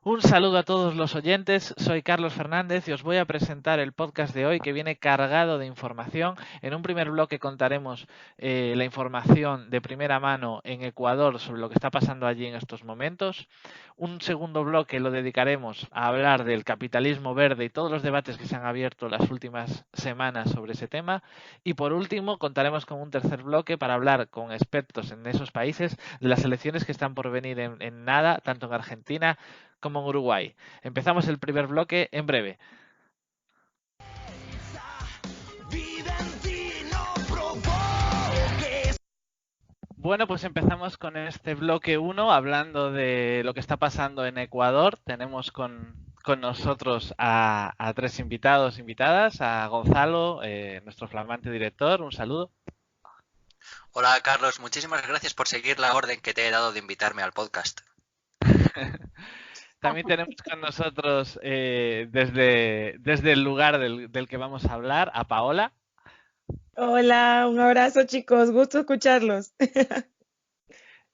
Un saludo a todos los oyentes, soy Carlos Fernández y os voy a presentar el podcast de hoy que viene cargado de información. En un primer bloque contaremos la información de primera mano en Ecuador sobre lo que está pasando allí en estos momentos. Un segundo bloque lo dedicaremos a hablar del capitalismo verde y todos los debates que se han abierto las últimas semanas sobre ese tema. Y por último contaremos con un tercer bloque para hablar con expertos en esos países de las elecciones que están por venir en nada, tanto en Argentina como en Uruguay. Empezamos el primer bloque en breve. Bueno, pues empezamos con este bloque 1 hablando de lo que está pasando en Ecuador. Tenemos con nosotros a tres invitados, invitadas, a Gonzalo, nuestro flamante director, un saludo. Hola Carlos, muchísimas gracias por seguir la orden que te he dado de invitarme al podcast. También tenemos con nosotros desde el lugar del que vamos a hablar a Paola. Hola, un abrazo chicos, gusto escucharlos.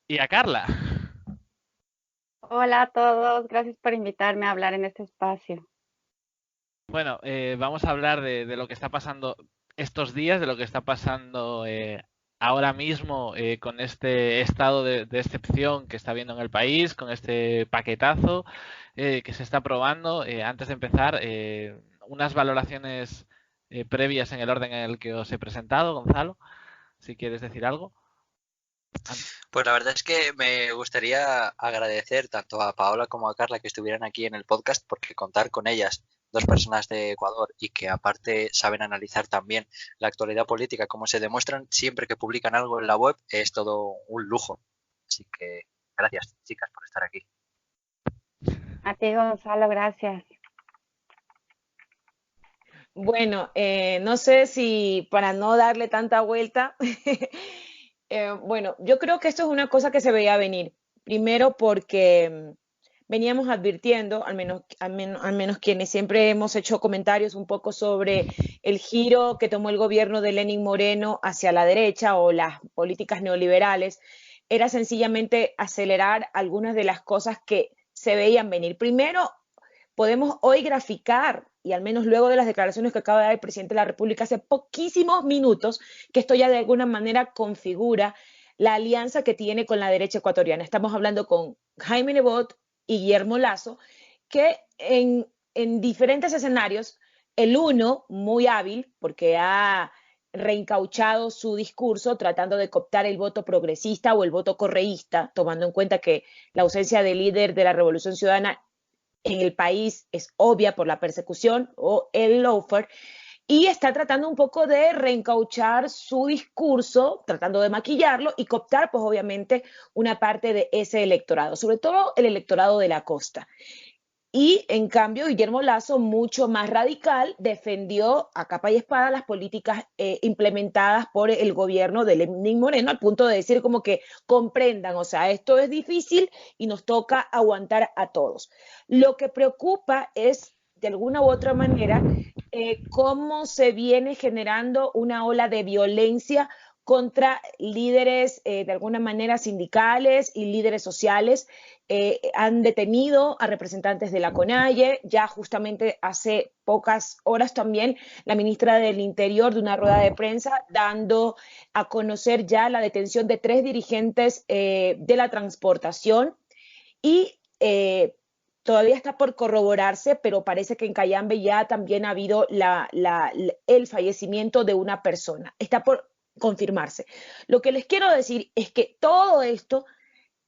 Y a Carla. Hola a todos, gracias por invitarme a hablar en este espacio. Bueno, vamos a hablar de lo que está pasando estos días, de lo que está pasando ahora mismo con este estado de excepción que está habiendo en el país, con este paquetazo que se está aprobando. Antes de empezar, unas valoraciones previas en el orden en el que os he presentado, Gonzalo, si quieres decir algo. Pues la verdad es que me gustaría agradecer tanto a Paola como a Carla que estuvieran aquí en el podcast, porque contar con ellas, dos personas de Ecuador y que aparte saben analizar también la actualidad política, como se demuestran siempre que publican algo en la web, es todo un lujo. Así que gracias, chicas, por estar aquí. A ti, Gonzalo, gracias. Bueno, no sé si para no darle tanta vuelta, bueno, yo creo que esto es una cosa que se veía venir. Primero porque veníamos advirtiendo, al menos quienes siempre hemos hecho comentarios un poco sobre el giro que tomó el gobierno de Lenín Moreno hacia la derecha o las políticas neoliberales, era sencillamente acelerar algunas de las cosas que se veían venir. Primero, podemos hoy graficar, y al menos luego de las declaraciones que acaba de dar el presidente de la República hace poquísimos minutos, que esto ya de alguna manera configura la alianza que tiene con la derecha ecuatoriana. Estamos hablando con Jaime Nebot y Guillermo Lasso, que en diferentes escenarios, el uno muy hábil, porque ha reencauchado su discurso tratando de cooptar el voto progresista o el voto correísta, tomando en cuenta que la ausencia de líder de la Revolución Ciudadana en el país es obvia por la persecución o el lawfare, y está tratando un poco de reencauchar su discurso, tratando de maquillarlo y cooptar, pues obviamente, una parte de ese electorado, sobre todo el electorado de la costa. Y en cambio, Guillermo Lasso, mucho más radical, defendió a capa y espada las políticas implementadas por el gobierno de Lenín Moreno, al punto de decir como que comprendan, o sea, esto es difícil y nos toca aguantar a todos. Lo que preocupa es, de alguna u otra manera, cómo se viene generando una ola de violencia contra líderes de alguna manera sindicales y líderes sociales. Han detenido a representantes de la CONAIE, ya justamente hace pocas horas también la ministra del Interior de una rueda de prensa dando a conocer ya la detención de 3 dirigentes de la transportación y todavía está por corroborarse, pero parece que en Cayambe ya también ha habido el fallecimiento de una persona. Está por confirmarse. Lo que les quiero decir es que todo esto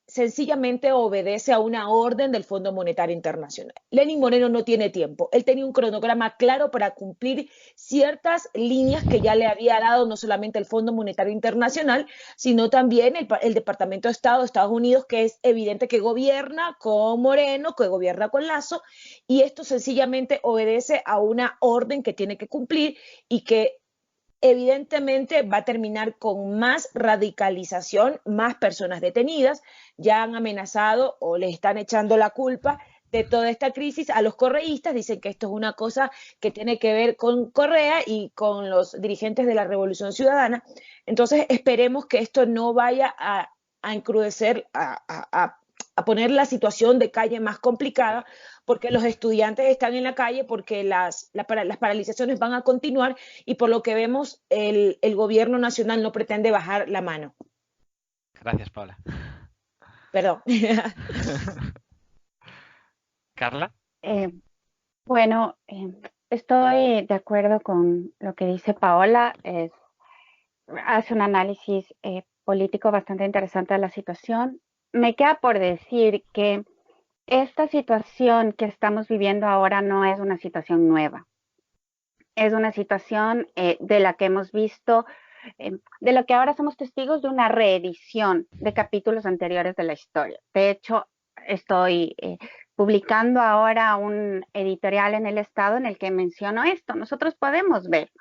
sencillamente obedece a una orden del Fondo Monetario Internacional. Lenín Moreno no tiene tiempo. Él tenía un cronograma claro para cumplir ciertas líneas que ya le había dado no solamente el Fondo Monetario Internacional, sino también el Departamento de Estado de Estados Unidos, que es evidente que gobierna con Moreno, que gobierna con Lasso, y esto sencillamente obedece a una orden que tiene que cumplir y que evidentemente va a terminar con más radicalización, más personas detenidas. Ya han amenazado o les están echando la culpa de toda esta crisis a los correístas. Dicen que esto es una cosa que tiene que ver con Correa y con los dirigentes de la Revolución Ciudadana. Entonces esperemos que esto no vaya a encrudecer, a a poner la situación de calle más complicada, porque los estudiantes están en la calle, porque las paralizaciones van a continuar y por lo que vemos el gobierno nacional no pretende bajar la mano. Gracias, Paula. Perdón. Carla. Bueno, estoy de acuerdo con lo que dice Paola. Hace un análisis político bastante interesante de la situación. Me queda por decir que esta situación que estamos viviendo ahora no es una situación nueva. Es una situación de la que hemos visto, de lo que ahora somos testigos de una reedición de capítulos anteriores de la historia. De hecho, estoy publicando ahora un editorial en El Estado en el que menciono esto. Nosotros podemos ver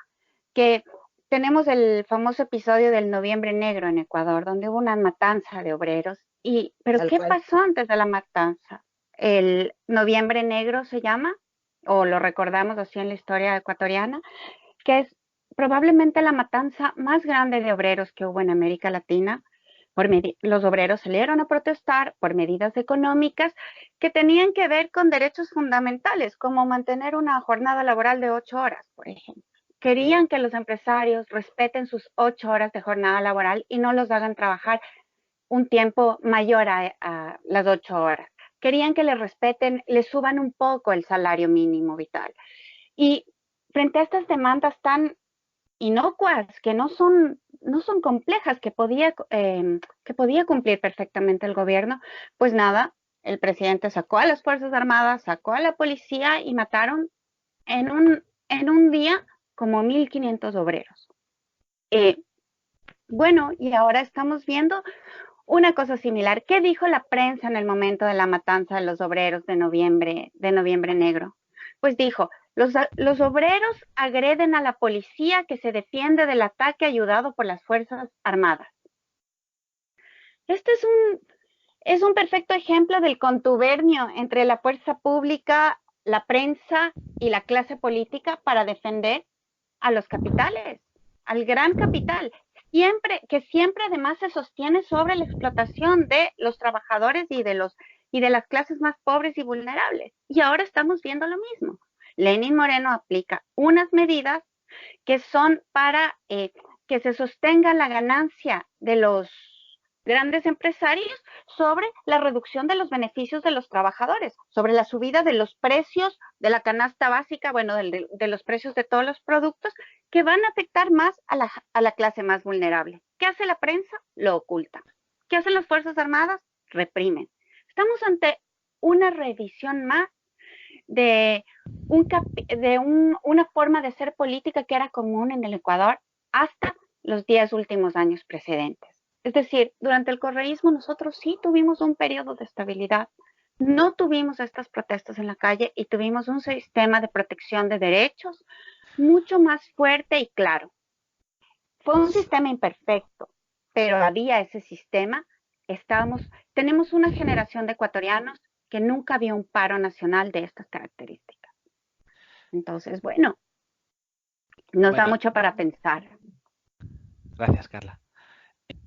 que tenemos el famoso episodio del Noviembre Negro en Ecuador, donde hubo una matanza de obreros. ¿Pero qué pasó antes de la matanza? El Noviembre Negro se llama, o lo recordamos así en la historia ecuatoriana, que es probablemente la matanza más grande de obreros que hubo en América Latina. Los obreros salieron a protestar por medidas económicas que tenían que ver con derechos fundamentales, como mantener una jornada laboral de 8 horas, por ejemplo. Querían que los empresarios respeten sus 8 horas de jornada laboral y no los hagan trabajar un tiempo mayor a las 8 horas. Querían que les respeten, les suban un poco el salario mínimo vital. Y frente a estas demandas tan inocuas, que no son complejas, que podía cumplir perfectamente el gobierno, pues nada, el presidente sacó a las Fuerzas Armadas, sacó a la policía y mataron en un día como 1.500 obreros. Bueno, y ahora estamos viendo una cosa similar. ¿Qué dijo la prensa en el momento de la matanza de los obreros de Noviembre Negro? Pues dijo, los obreros agreden a la policía que se defiende del ataque ayudado por las Fuerzas Armadas. Este es un perfecto ejemplo del contubernio entre la fuerza pública, la prensa y la clase política para defender a los capitales, al gran capital, que siempre además se sostiene sobre la explotación de los trabajadores y de las clases más pobres y vulnerables. Y ahora estamos viendo lo mismo. Lenín Moreno aplica unas medidas que son para que se sostenga la ganancia de los grandes empresarios sobre la reducción de los beneficios de los trabajadores, sobre la subida de los precios de la canasta básica, bueno, de los precios de todos los productos que van a afectar más a la clase más vulnerable. ¿Qué hace la prensa? Lo oculta. ¿Qué hacen las Fuerzas Armadas? Reprimen. Estamos ante una reedición más de una forma de hacer política que era común en el Ecuador hasta los 10 últimos años precedentes. Es decir, durante el correísmo nosotros sí tuvimos un periodo de estabilidad, no tuvimos estas protestas en la calle y tuvimos un sistema de protección de derechos mucho más fuerte y claro. Fue un sistema imperfecto, pero había ese sistema. Tenemos una generación de ecuatorianos que nunca vio un paro nacional de estas características. Entonces, bueno, nos da mucho para pensar. Gracias, Carla.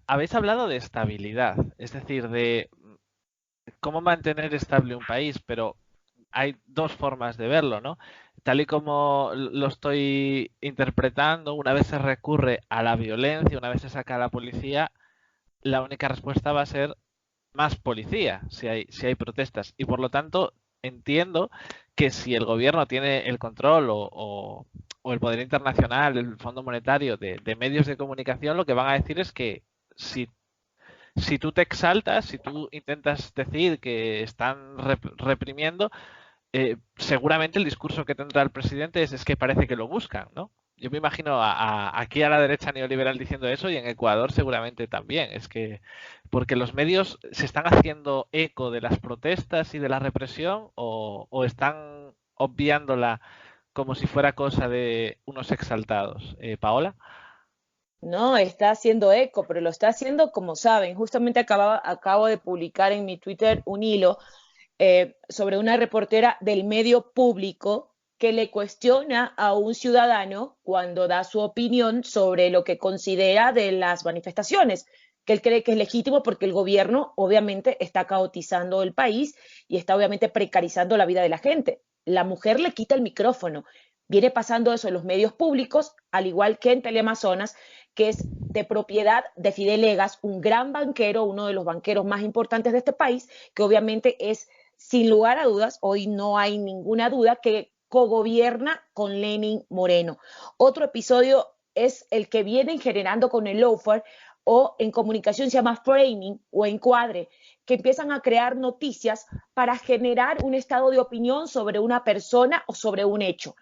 Habéis hablado de estabilidad, es decir, de cómo mantener estable un país, pero hay dos formas de verlo, ¿no? Tal y como lo estoy interpretando, una vez se recurre a la violencia, una vez se saca a la policía, la única respuesta va a ser más policía si hay protestas. Y por lo tanto, entiendo que si el gobierno tiene el control o el poder internacional, el Fondo Monetario de medios de comunicación, lo que van a decir es que si tú te exaltas, si tú intentas decir que están reprimiendo, seguramente el discurso que tendrá el presidente es que parece que lo buscan, ¿no? Yo me imagino aquí a la derecha neoliberal diciendo eso y en Ecuador seguramente también. Es que porque los medios se están haciendo eco de las protestas y de la represión o están obviándola como si fuera cosa de unos exaltados. Paola. No, está haciendo eco, pero lo está haciendo como saben. Justamente acabo de publicar en mi Twitter un hilo sobre una reportera del medio público que le cuestiona a un ciudadano cuando da su opinión sobre lo que considera de las manifestaciones. que él cree que es legítimo porque el gobierno obviamente está caotizando el país y está obviamente precarizando la vida de la gente. La mujer le quita el micrófono. Viene pasando eso en los medios públicos, al igual que en Teleamazonas, que es de propiedad de Fidel Egas, un gran banquero, uno de los banqueros más importantes de este país, que obviamente es, sin lugar a dudas, hoy no hay ninguna duda, que cogobierna con Lenin Moreno. Otro episodio es el que vienen generando con el lawfare, o en comunicación se llama framing o encuadre, que empiezan a crear noticias para generar un estado de opinión sobre una persona o sobre un hecho.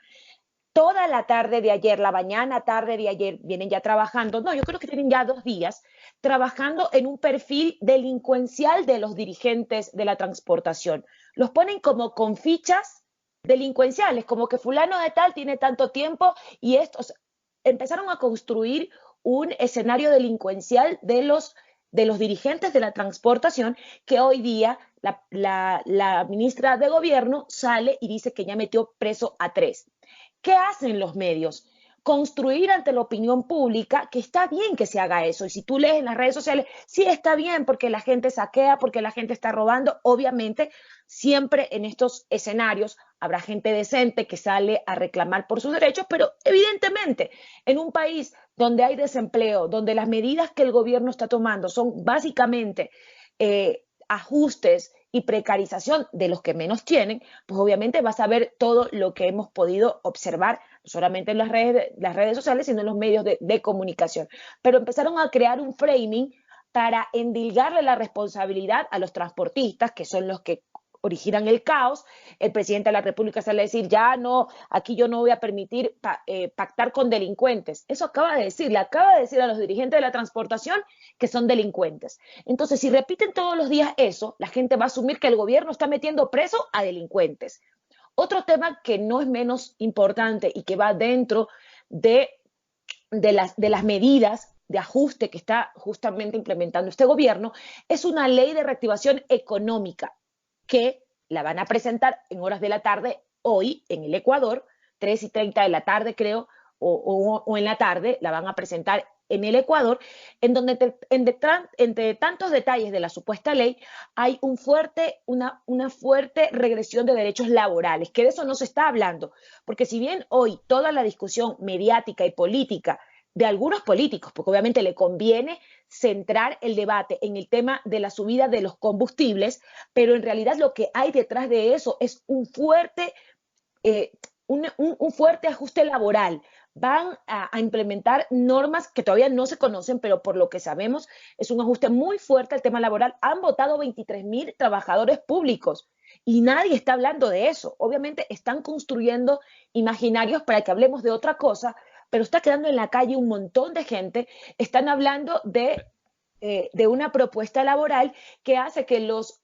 Toda la tarde de ayer, la mañana tarde de ayer, vienen ya trabajando, no, yo creo que tienen ya 2 días, trabajando en un perfil delincuencial de los dirigentes de la transportación. Los ponen como con fichas delincuenciales, como que fulano de tal tiene tanto tiempo y estos empezaron a construir un escenario delincuencial de los dirigentes de la transportación, que hoy día la ministra de Gobierno sale y dice que ya metió preso a 3. ¿Qué hacen los medios? Construir ante la opinión pública que está bien que se haga eso. Y si tú lees en las redes sociales, sí está bien porque la gente saquea, porque la gente está robando. Obviamente, siempre en estos escenarios habrá gente decente que sale a reclamar por sus derechos, pero evidentemente en un país donde hay desempleo, donde las medidas que el gobierno está tomando son básicamente ajustes y precarización de los que menos tienen, pues obviamente vas a ver todo lo que hemos podido observar, no solamente en las redes sociales, sino en los medios de comunicación. Pero empezaron a crear un framing para endilgarle la responsabilidad a los transportistas, que son los que originan el caos. El presidente de la República sale a decir, ya no, aquí yo no voy a permitir pactar con delincuentes. Eso acaba de decir, le acaba de decir a los dirigentes de la transportación que son delincuentes. Entonces, si repiten todos los días eso, la gente va a asumir que el gobierno está metiendo preso a delincuentes. Otro tema que no es menos importante y que va dentro de las medidas de ajuste que está justamente implementando este gobierno es una ley de reactivación económica que la van a presentar en horas de la tarde hoy en el Ecuador, 3:30 de la tarde creo, o en la tarde la van a presentar en el Ecuador, en donde entre tantos detalles de la supuesta ley hay una fuerte regresión de derechos laborales, que de eso no se está hablando, porque si bien hoy toda la discusión mediática y política de algunos políticos, porque obviamente le conviene centrar el debate en el tema de la subida de los combustibles, pero en realidad lo que hay detrás de eso es un fuerte ajuste laboral. Van a implementar normas que todavía no se conocen, pero por lo que sabemos es un ajuste muy fuerte al tema laboral. Han votado 23,000 trabajadores públicos y nadie está hablando de eso. Obviamente están construyendo imaginarios para que hablemos de otra cosa, pero está quedando en la calle un montón de gente. Están hablando de una propuesta laboral que hace que los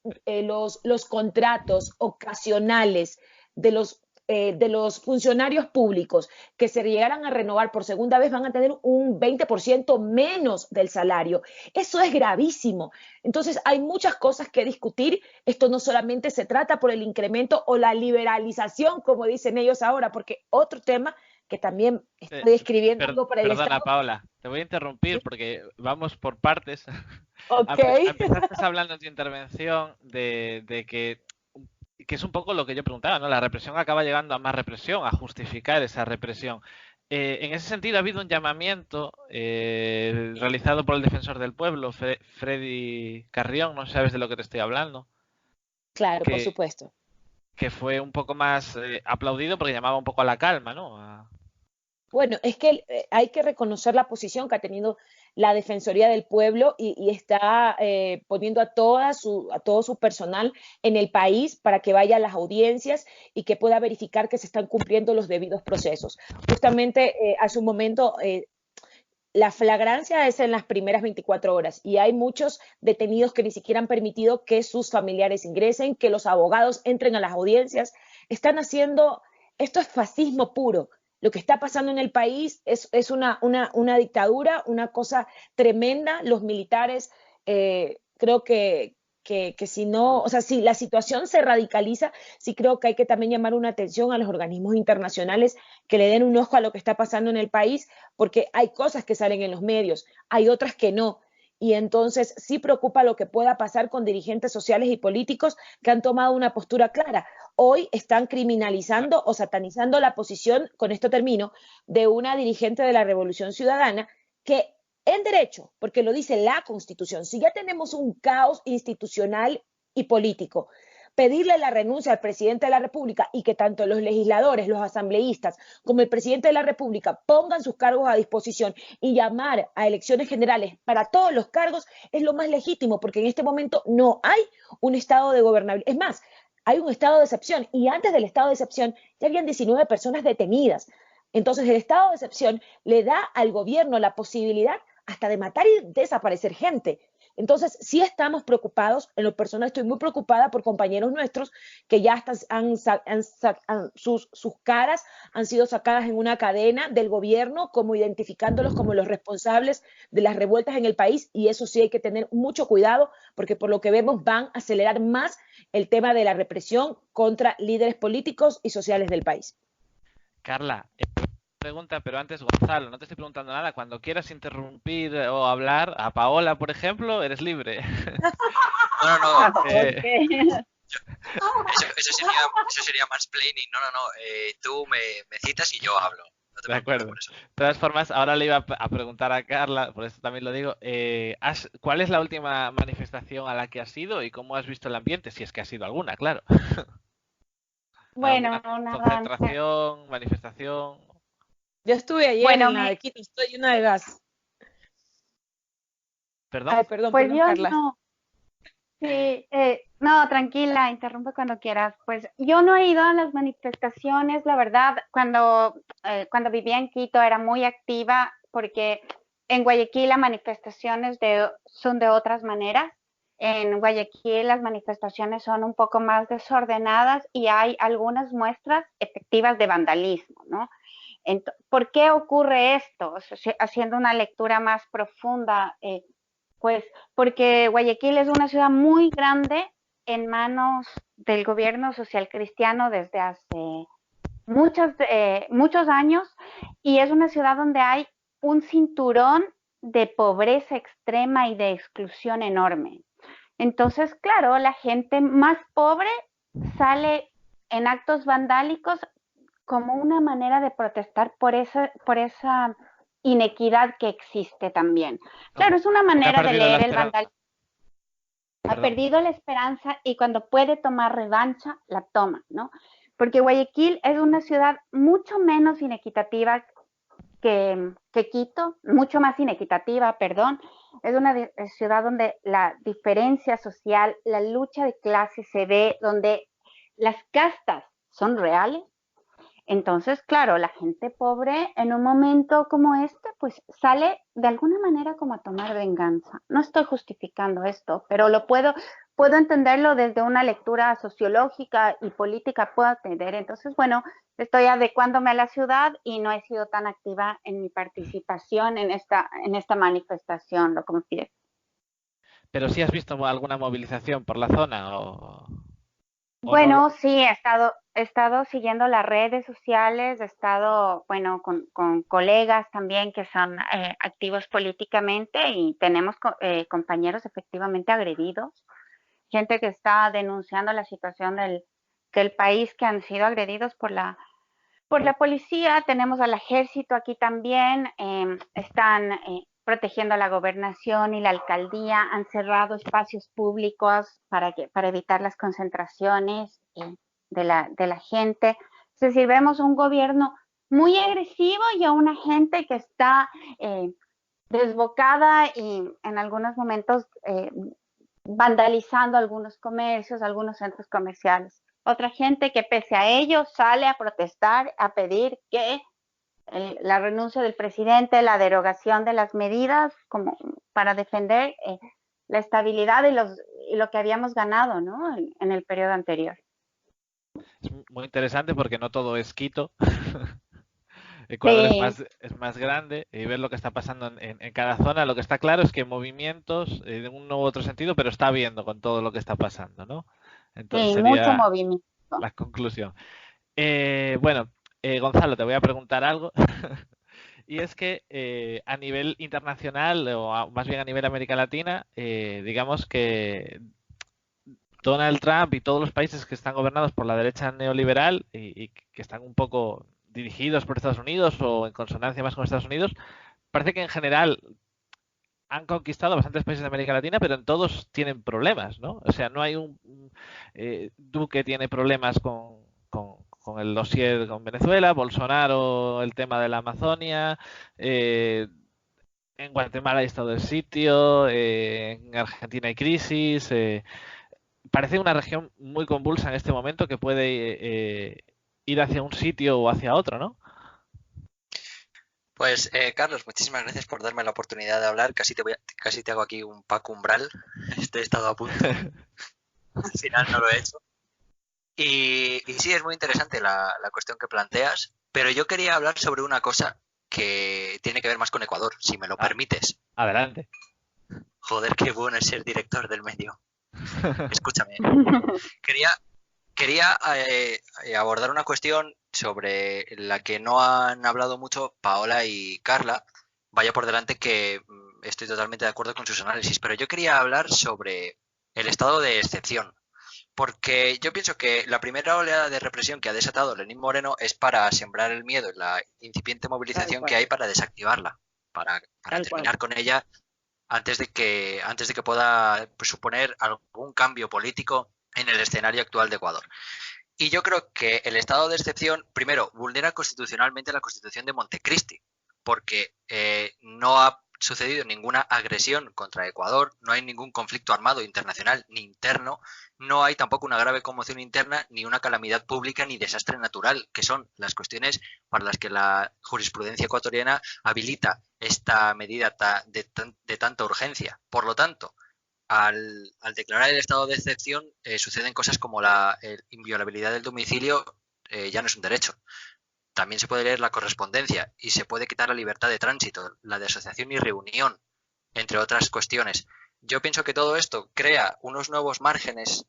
contratos ocasionales de los funcionarios públicos que se llegaran a renovar por segunda vez van a tener un 20% menos del salario. Eso es gravísimo. Entonces, hay muchas cosas que discutir. Esto no solamente se trata por el incremento o la liberalización, como dicen ellos ahora, porque otro tema que también estoy escribiendo algo para el Perdona, Estado. Paola, te voy a interrumpir porque vamos por partes. Ok. Empezaste hablando en tu intervención de que es un poco lo que yo preguntaba, ¿no? La represión acaba llegando a más represión, a justificar esa represión. En ese sentido, ha habido un llamamiento realizado por el defensor del pueblo, Freddy Carrión, no sabes de lo que te estoy hablando. Claro, por supuesto. Que fue un poco más aplaudido porque llamaba un poco a la calma, ¿no? Bueno, es que hay que reconocer la posición que ha tenido la Defensoría del Pueblo y está poniendo a todo su personal en el país para que vaya a las audiencias y que pueda verificar que se están cumpliendo los debidos procesos. Justamente hace un momento la flagrancia es en las primeras 24 horas y hay muchos detenidos que ni siquiera han permitido que sus familiares ingresen, que los abogados entren a las audiencias. Esto es fascismo puro. Lo que está pasando en el país es una dictadura, una cosa tremenda. Los militares creo que si no, o sea, si la situación se radicaliza, sí creo que hay que también llamar una atención a los organismos internacionales que le den un ojo a lo que está pasando en el país, porque hay cosas que salen en los medios, hay otras que no. y entonces sí preocupa lo que pueda pasar con dirigentes sociales y políticos que han tomado una postura clara. Hoy están criminalizando o satanizando la posición, con esto termino, de una dirigente de la Revolución Ciudadana que en derecho, porque lo dice la Constitución, si ya tenemos un caos institucional y político, pedirle la renuncia al presidente de la República y que tanto los legisladores, los asambleístas, como el presidente de la República pongan sus cargos a disposición y llamar a elecciones generales para todos los cargos es lo más legítimo, porque en este momento no hay un estado de gobernabilidad. Es más, hay un estado de excepción y antes del estado de excepción ya habían 19 personas detenidas. Entonces el estado de excepción le da al gobierno la posibilidad hasta de matar y desaparecer gente. Entonces, sí estamos preocupados, en lo personal estoy muy preocupada por compañeros nuestros que ya sus caras han sido sacadas en una cadena del gobierno, como identificándolos como los responsables de las revueltas en el país, y eso sí hay que tener mucho cuidado, porque por lo que vemos van a acelerar más el tema de la represión contra líderes políticos y sociales del país. Carla, pregunta, pero antes, Gonzalo, no te estoy preguntando nada. Cuando quieras interrumpir o hablar, a Paola, por ejemplo, eres libre. No. Eso sería mansplaining. No. Tú me citas y yo hablo. No te De acuerdo. Por eso. De todas formas, ahora le iba a preguntar a Carla, por eso también lo digo, ¿cuál es la última manifestación a la que has ido y cómo has visto el ambiente? Si es que ha sido alguna, claro. Bueno, nada. Concentración, manifestación. Yo estuve ayer en la de Quito, estoy llena de gas. ¿Perdón? Ay, perdón, pues yo Carla. no. Sí, no, tranquila, interrumpe cuando quieras. Pues yo no he ido a las manifestaciones, la verdad, cuando vivía en Quito era muy activa porque en Guayaquil las manifestaciones son de otras maneras. En Guayaquil las manifestaciones son un poco más desordenadas y hay algunas muestras efectivas de vandalismo, ¿no? ¿Por qué ocurre esto? Haciendo una lectura más profunda, pues porque Guayaquil es una ciudad muy grande en manos del gobierno social cristiano desde hace muchos años, y es una ciudad donde hay un cinturón de pobreza extrema y de exclusión enorme. Entonces, claro, la gente más pobre sale en actos vandálicos como una manera de protestar por esa inequidad que existe también. Claro, es una manera de leer el vandalismo. Ha perdido la esperanza y cuando puede tomar revancha, la toma, ¿no? Porque Guayaquil es una ciudad mucho menos inequitativa que Quito, mucho más inequitativa, perdón. Es una ciudad donde la diferencia social, la lucha de clases se ve, donde las castas son reales. Entonces, claro, la gente pobre en un momento como este, pues sale de alguna manera como a tomar venganza. No estoy justificando esto, pero puedo entenderlo desde una lectura sociológica y política, puedo entender. Entonces, bueno, estoy adecuándome a la ciudad y no he sido tan activa en mi participación en esta manifestación, lo confieso. ¿Pero sí has visto alguna movilización por la zona Bueno, no? Sí, he estado siguiendo las redes sociales, he estado, bueno, con colegas también que son activos políticamente, y tenemos compañeros efectivamente agredidos, gente que está denunciando la situación del país, que han sido agredidos por la policía. Tenemos al ejército aquí también, están protegiendo a la gobernación y la alcaldía, han cerrado espacios públicos para evitar las concentraciones de la gente. Es decir, vemos un gobierno muy agresivo y a una gente que está desbocada y en algunos momentos vandalizando algunos comercios, algunos centros comerciales. Otra gente que pese a ello sale a protestar, a pedir que la renuncia del presidente, la derogación de las medidas como para defender la estabilidad y lo que habíamos ganado, ¿no? en el periodo anterior. Es muy interesante porque no todo es Quito. Ecuador sí. es más grande, y ver lo que está pasando en cada zona. Lo que está claro es que movimientos de un u otro sentido, pero está habiendo con todo lo que está pasando, ¿no? Entonces sí, mucho movimiento. La conclusión. Bueno, Gonzalo, te voy a preguntar algo. y es que a nivel internacional, más bien a nivel América Latina, digamos que Donald Trump y todos los países que están gobernados por la derecha neoliberal y que están un poco dirigidos por Estados Unidos o en consonancia más con Estados Unidos, parece que en general han conquistado bastantes países de América Latina, pero en todos tienen problemas, ¿no? O sea, no hay Duque tiene problemas con el dossier con Venezuela, Bolsonaro el tema de la Amazonia, en Guatemala hay estado del sitio, en Argentina hay crisis, parece una región muy convulsa en este momento que puede ir hacia un sitio o hacia otro, ¿no? Pues Carlos, muchísimas gracias por darme la oportunidad de hablar. Casi te hago aquí un Paco Umbral. He estado a punto. Al final no lo he hecho. Y sí, es muy interesante la cuestión que planteas, pero yo quería hablar sobre una cosa que tiene que ver más con Ecuador, si me lo permites. Adelante. Joder, qué bueno es ser director del medio. Escúchame. Quería abordar una cuestión sobre la que no han hablado mucho Paola y Carla. Vaya por delante que estoy totalmente de acuerdo con sus análisis, pero yo quería hablar sobre el estado de excepción. Porque yo pienso que la primera oleada de represión que ha desatado Lenín Moreno es para sembrar el miedo en la incipiente movilización que hay para desactivarla, para terminar con ella antes de que pueda suponer algún cambio político en el escenario actual de Ecuador. Y yo creo que el estado de excepción, primero, vulnera constitucionalmente la Constitución de Montecristi, porque no ha sucedido ninguna agresión contra Ecuador, no hay ningún conflicto armado internacional ni interno, no hay tampoco una grave conmoción interna, ni una calamidad pública, ni desastre natural, que son las cuestiones para las que la jurisprudencia ecuatoriana habilita esta medida de tanta urgencia. Por lo tanto, al declarar el estado de excepción, suceden cosas como la inviolabilidad del domicilio, ya no es un derecho. También se puede leer la correspondencia y se puede quitar la libertad de tránsito, la de asociación y reunión, entre otras cuestiones. Yo pienso que todo esto crea unos nuevos márgenes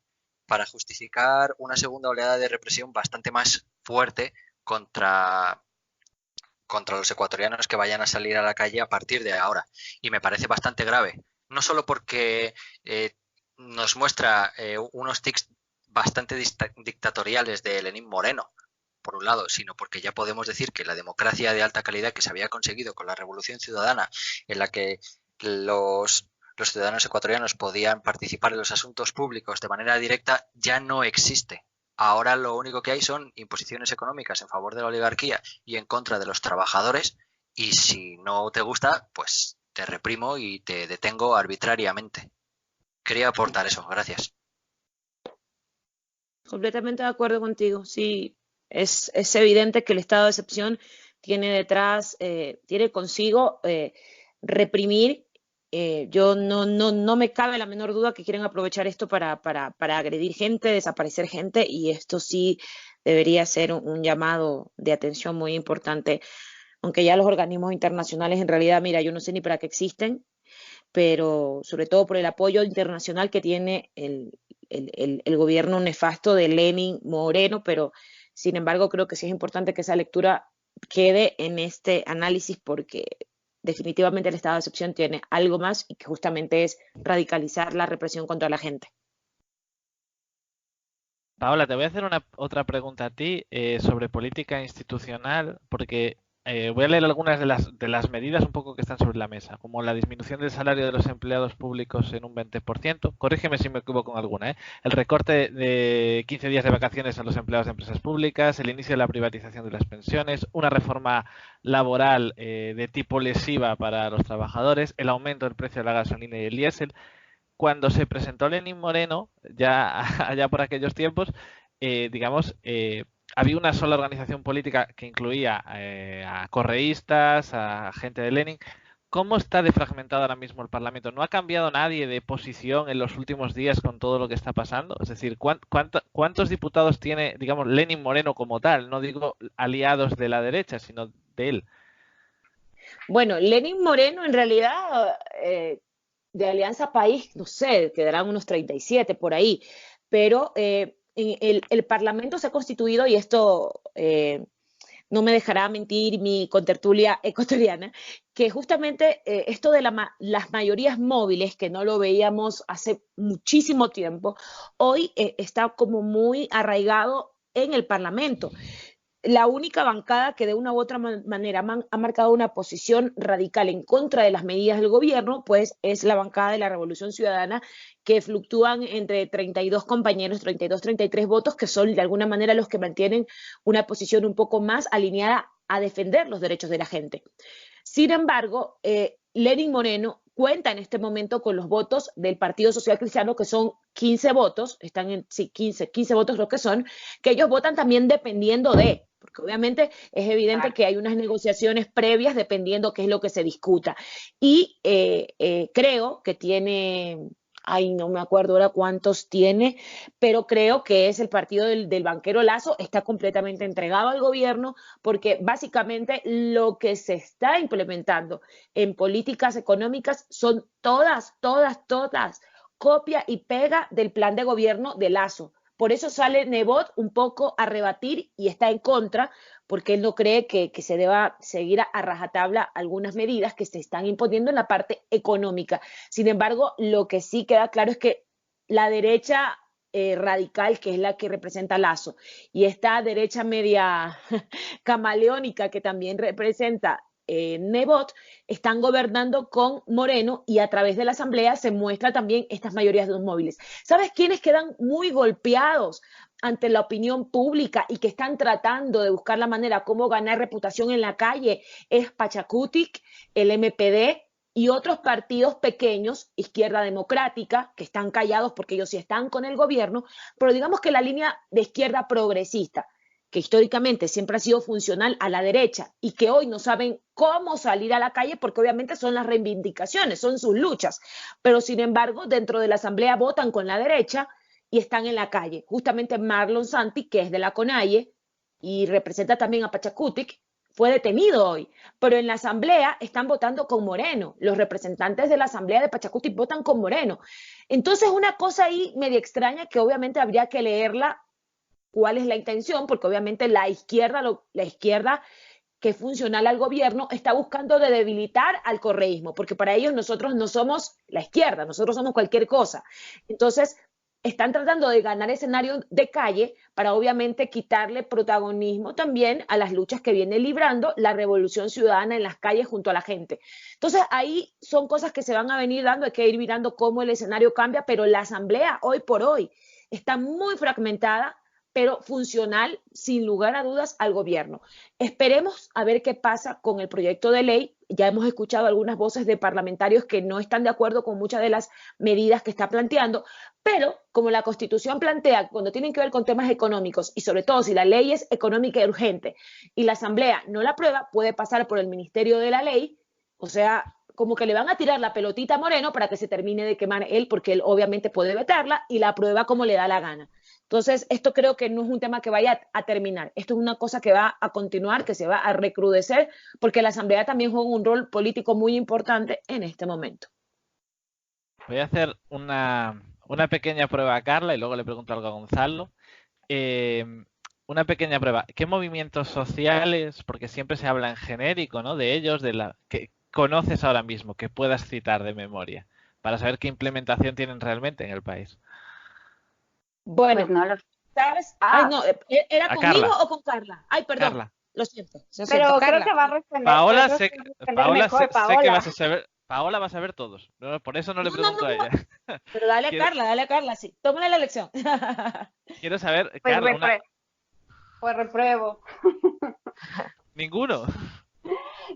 para justificar una segunda oleada de represión bastante más fuerte contra los ecuatorianos que vayan a salir a la calle a partir de ahora. Y me parece bastante grave. No solo porque nos muestra unos tics bastante dictatoriales de Lenín Moreno, por un lado, sino porque ya podemos decir que la democracia de alta calidad que se había conseguido con la Revolución Ciudadana, en la que los ciudadanos ecuatorianos podían participar en los asuntos públicos de manera directa, ya no existe. Ahora lo único que hay son imposiciones económicas en favor de la oligarquía y en contra de los trabajadores, y si no te gusta, pues te reprimo y te detengo arbitrariamente. Quería aportar eso, gracias. Completamente de acuerdo contigo, sí. Es evidente que el estado de excepción tiene detrás, tiene consigo reprimir. Yo no me cabe la menor duda que quieren aprovechar esto para agredir gente, desaparecer gente, y esto sí debería ser un llamado de atención muy importante, aunque ya los organismos internacionales en realidad, mira, yo no sé ni para qué existen, pero sobre todo por el apoyo internacional que tiene el gobierno nefasto de Lenín Moreno, pero sin embargo creo que sí es importante que esa lectura quede en este análisis porque definitivamente el estado de excepción tiene algo más y que justamente es radicalizar la represión contra la gente. Paola, te voy a hacer otra pregunta a ti sobre política institucional, porque voy a leer algunas de las medidas un poco que están sobre la mesa, como la disminución del salario de los empleados públicos en un 20%. Corrígeme si me equivoco en alguna, ¿eh? El recorte de 15 días de vacaciones a los empleados de empresas públicas, el inicio de la privatización de las pensiones, una reforma laboral de tipo lesiva para los trabajadores, el aumento del precio de la gasolina y el diésel. Cuando se presentó Lenín Moreno, ya allá por aquellos tiempos, digamos, había una sola organización política que incluía a correístas, a gente de Lenin. ¿Cómo está defragmentado ahora mismo el Parlamento? ¿No ha cambiado nadie de posición en los últimos días con todo lo que está pasando? Es decir, ¿cuántos diputados tiene, digamos, Lenín Moreno como tal? No digo aliados de la derecha, sino de él. Bueno, Lenín Moreno en realidad... de Alianza País, no sé, quedarán unos 37 por ahí, pero el Parlamento se ha constituido y esto no me dejará mentir mi contertulia ecuatoriana, que justamente esto de las mayorías móviles, que no lo veíamos hace muchísimo tiempo, hoy está como muy arraigado en el Parlamento. La única bancada que de una u otra manera ha marcado una posición radical en contra de las medidas del gobierno, pues es la bancada de la Revolución Ciudadana, que fluctúan entre 32 compañeros, 32, 33 votos, que son de alguna manera los que mantienen una posición un poco más alineada a defender los derechos de la gente. Sin embargo, Lenín Moreno cuenta en este momento con los votos del Partido Social Cristiano, que son 15 votos, están en sí, 15 votos lo que son, que ellos votan también dependiendo de, porque obviamente es evidente que hay unas negociaciones previas dependiendo qué es lo que se discuta. Y creo que tiene, ay, no me acuerdo ahora cuántos tiene, pero creo que es el partido del banquero Lasso, está completamente entregado al gobierno, porque básicamente lo que se está implementando en políticas económicas son todas copia y pega del plan de gobierno de Lasso. Por eso sale Nebot un poco a rebatir y está en contra, porque él no cree que se deba seguir a rajatabla algunas medidas que se están imponiendo en la parte económica. Sin embargo, lo que sí queda claro es que la derecha radical, que es la que representa Lasso, y esta derecha media camaleónica que también representa Nebot, están gobernando con Moreno, y a través de la Asamblea se muestra también estas mayorías de los móviles. ¿Sabes quiénes quedan muy golpeados ante la opinión pública y que están tratando de buscar la manera cómo ganar reputación en la calle? Es Pachacutic, el MPD y otros partidos pequeños, Izquierda Democrática, que están callados porque ellos sí están con el gobierno, pero digamos que la línea de izquierda progresista, que históricamente siempre ha sido funcional a la derecha y que hoy no saben cómo salir a la calle porque obviamente son las reivindicaciones, son sus luchas, pero sin embargo dentro de la Asamblea votan con la derecha y están en la calle. Justamente Marlon Santi, que es de la CONAIE y representa también a Pachacutic, fue detenido hoy, pero en la Asamblea están votando con Moreno, los representantes de la Asamblea de Pachacutic votan con Moreno. Entonces una cosa ahí media extraña que obviamente habría que leerla cuál es la intención, porque obviamente la izquierda que es funcional al gobierno está buscando de debilitar al correísmo, porque para ellos nosotros no somos la izquierda, nosotros somos cualquier cosa. Entonces, están tratando de ganar escenario de calle para obviamente quitarle protagonismo también a las luchas que viene librando la revolución ciudadana en las calles junto a la gente. Entonces, ahí son cosas que se van a venir dando, hay que ir mirando cómo el escenario cambia, pero la Asamblea hoy por hoy está muy fragmentada, pero funcional, sin lugar a dudas, al gobierno. Esperemos a ver qué pasa con el proyecto de ley. Ya hemos escuchado algunas voces de parlamentarios que no están de acuerdo con muchas de las medidas que está planteando, pero como la Constitución plantea, cuando tienen que ver con temas económicos y sobre todo si la ley es económica y urgente y la Asamblea no la aprueba, puede pasar por el Ministerio de la Ley, o sea, como que le van a tirar la pelotita a Moreno para que se termine de quemar él, porque él obviamente puede vetarla y la aprueba como le da la gana. Entonces, esto creo que no es un tema que vaya a terminar. Esto es una cosa que va a continuar, que se va a recrudecer, porque la Asamblea también juega un rol político muy importante en este momento. Voy a hacer una pequeña prueba a Carla y luego le pregunto algo a Gonzalo. Una pequeña prueba. ¿Qué movimientos sociales, porque siempre se habla en genérico, ¿no?, de ellos, que conoces ahora mismo, que puedas citar de memoria, para saber qué implementación tienen realmente en el país? Bueno, pues no lo ¿sabes? Ay, no, ¿era A conmigo Carla. o con Carla? Ay, perdón. Carla. Lo siento. Pero Carla. creo que va a responder. Paola, creo sé que va a que responder mejor, Paola. vas a saber. Paola va a saber todos. Por eso no le pregunto a ella. Pero dale a Carla, sí. Tómale la lección. Quiero saber, Pues, Carla, pues repruebo. Ninguno.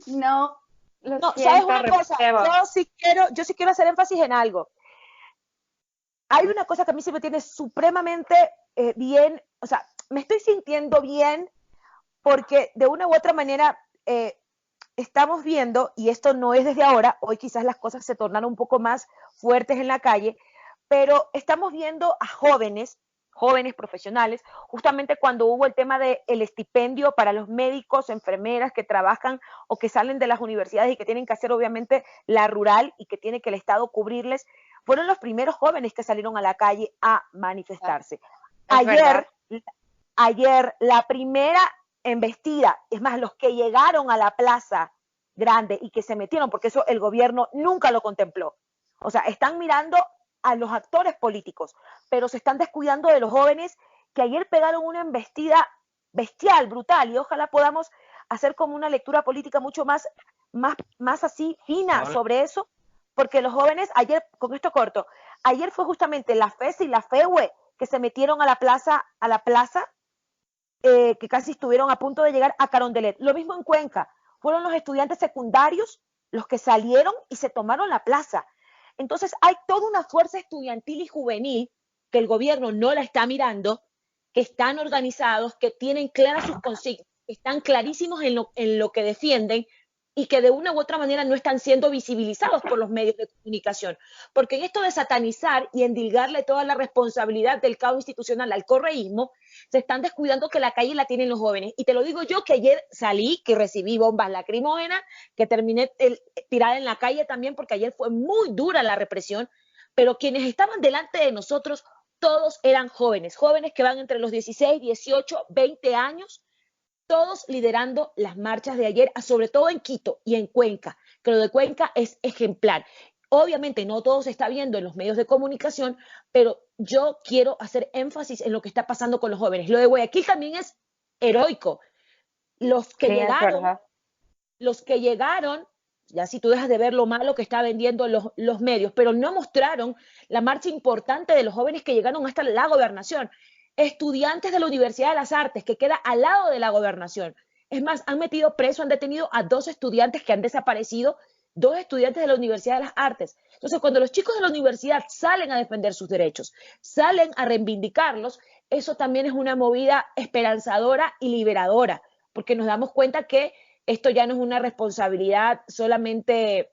No, lo No, siento, ¿sabes una cosa? repruebo. Yo sí quiero hacer énfasis en algo. Hay una cosa que a mí sí me tiene supremamente bien, o sea, me estoy sintiendo bien porque de una u otra manera estamos viendo, y esto no es desde ahora, hoy quizás las cosas se tornaron un poco más fuertes en la calle, pero estamos viendo a jóvenes profesionales, justamente cuando hubo el tema del estipendio para los médicos, enfermeras que trabajan o que salen de las universidades y que tienen que hacer obviamente la rural y que tiene que el Estado cubrirles, fueron los primeros jóvenes que salieron a la calle a manifestarse. Ayer, la primera embestida, es más, los que llegaron a la plaza grande y que se metieron, porque eso el gobierno nunca lo contempló. O sea, están mirando a los actores políticos, pero se están descuidando de los jóvenes que ayer pegaron una embestida bestial, brutal, y ojalá podamos hacer como una lectura política mucho más así fina sobre eso, porque los jóvenes ayer, con esto corto, ayer fue justamente la FES y la FEUE que se metieron a la plaza, que casi estuvieron a punto de llegar a Carondelet. Lo mismo en Cuenca, fueron los estudiantes secundarios los que salieron y se tomaron la plaza. Entonces hay toda una fuerza estudiantil y juvenil que el gobierno no la está mirando, que están organizados, que tienen claras sus consignas, que están clarísimos en lo que defienden y que de una u otra manera no están siendo visibilizados por los medios de comunicación. Porque en esto de satanizar y endilgarle toda la responsabilidad del caos institucional al correísmo, se están descuidando que la calle la tienen los jóvenes. Y te lo digo yo, que ayer salí, que recibí bombas lacrimógenas, que terminé tirada en la calle también, porque ayer fue muy dura la represión, pero quienes estaban delante de nosotros, todos eran jóvenes, jóvenes que van entre los 16, 18, 20 años, todos liderando las marchas de ayer, sobre todo en Quito y en Cuenca, que lo de Cuenca es ejemplar. Obviamente no todo se está viendo en los medios de comunicación, pero yo quiero hacer énfasis en lo que está pasando con los jóvenes. Lo de Guayaquil también es heroico. Los que llegaron, ya si tú dejas de ver lo malo que está vendiendo los medios, pero no mostraron la marcha importante de los jóvenes que llegaron hasta la gobernación. Estudiantes de la Universidad de las Artes, que queda al lado de la gobernación. Es más, han detenido a 2 estudiantes que han desaparecido, 2 estudiantes de la Universidad de las Artes. Entonces, cuando los chicos de la universidad salen a defender sus derechos, salen a reivindicarlos, eso también es una movida esperanzadora y liberadora, porque nos damos cuenta que esto ya no es una responsabilidad solamente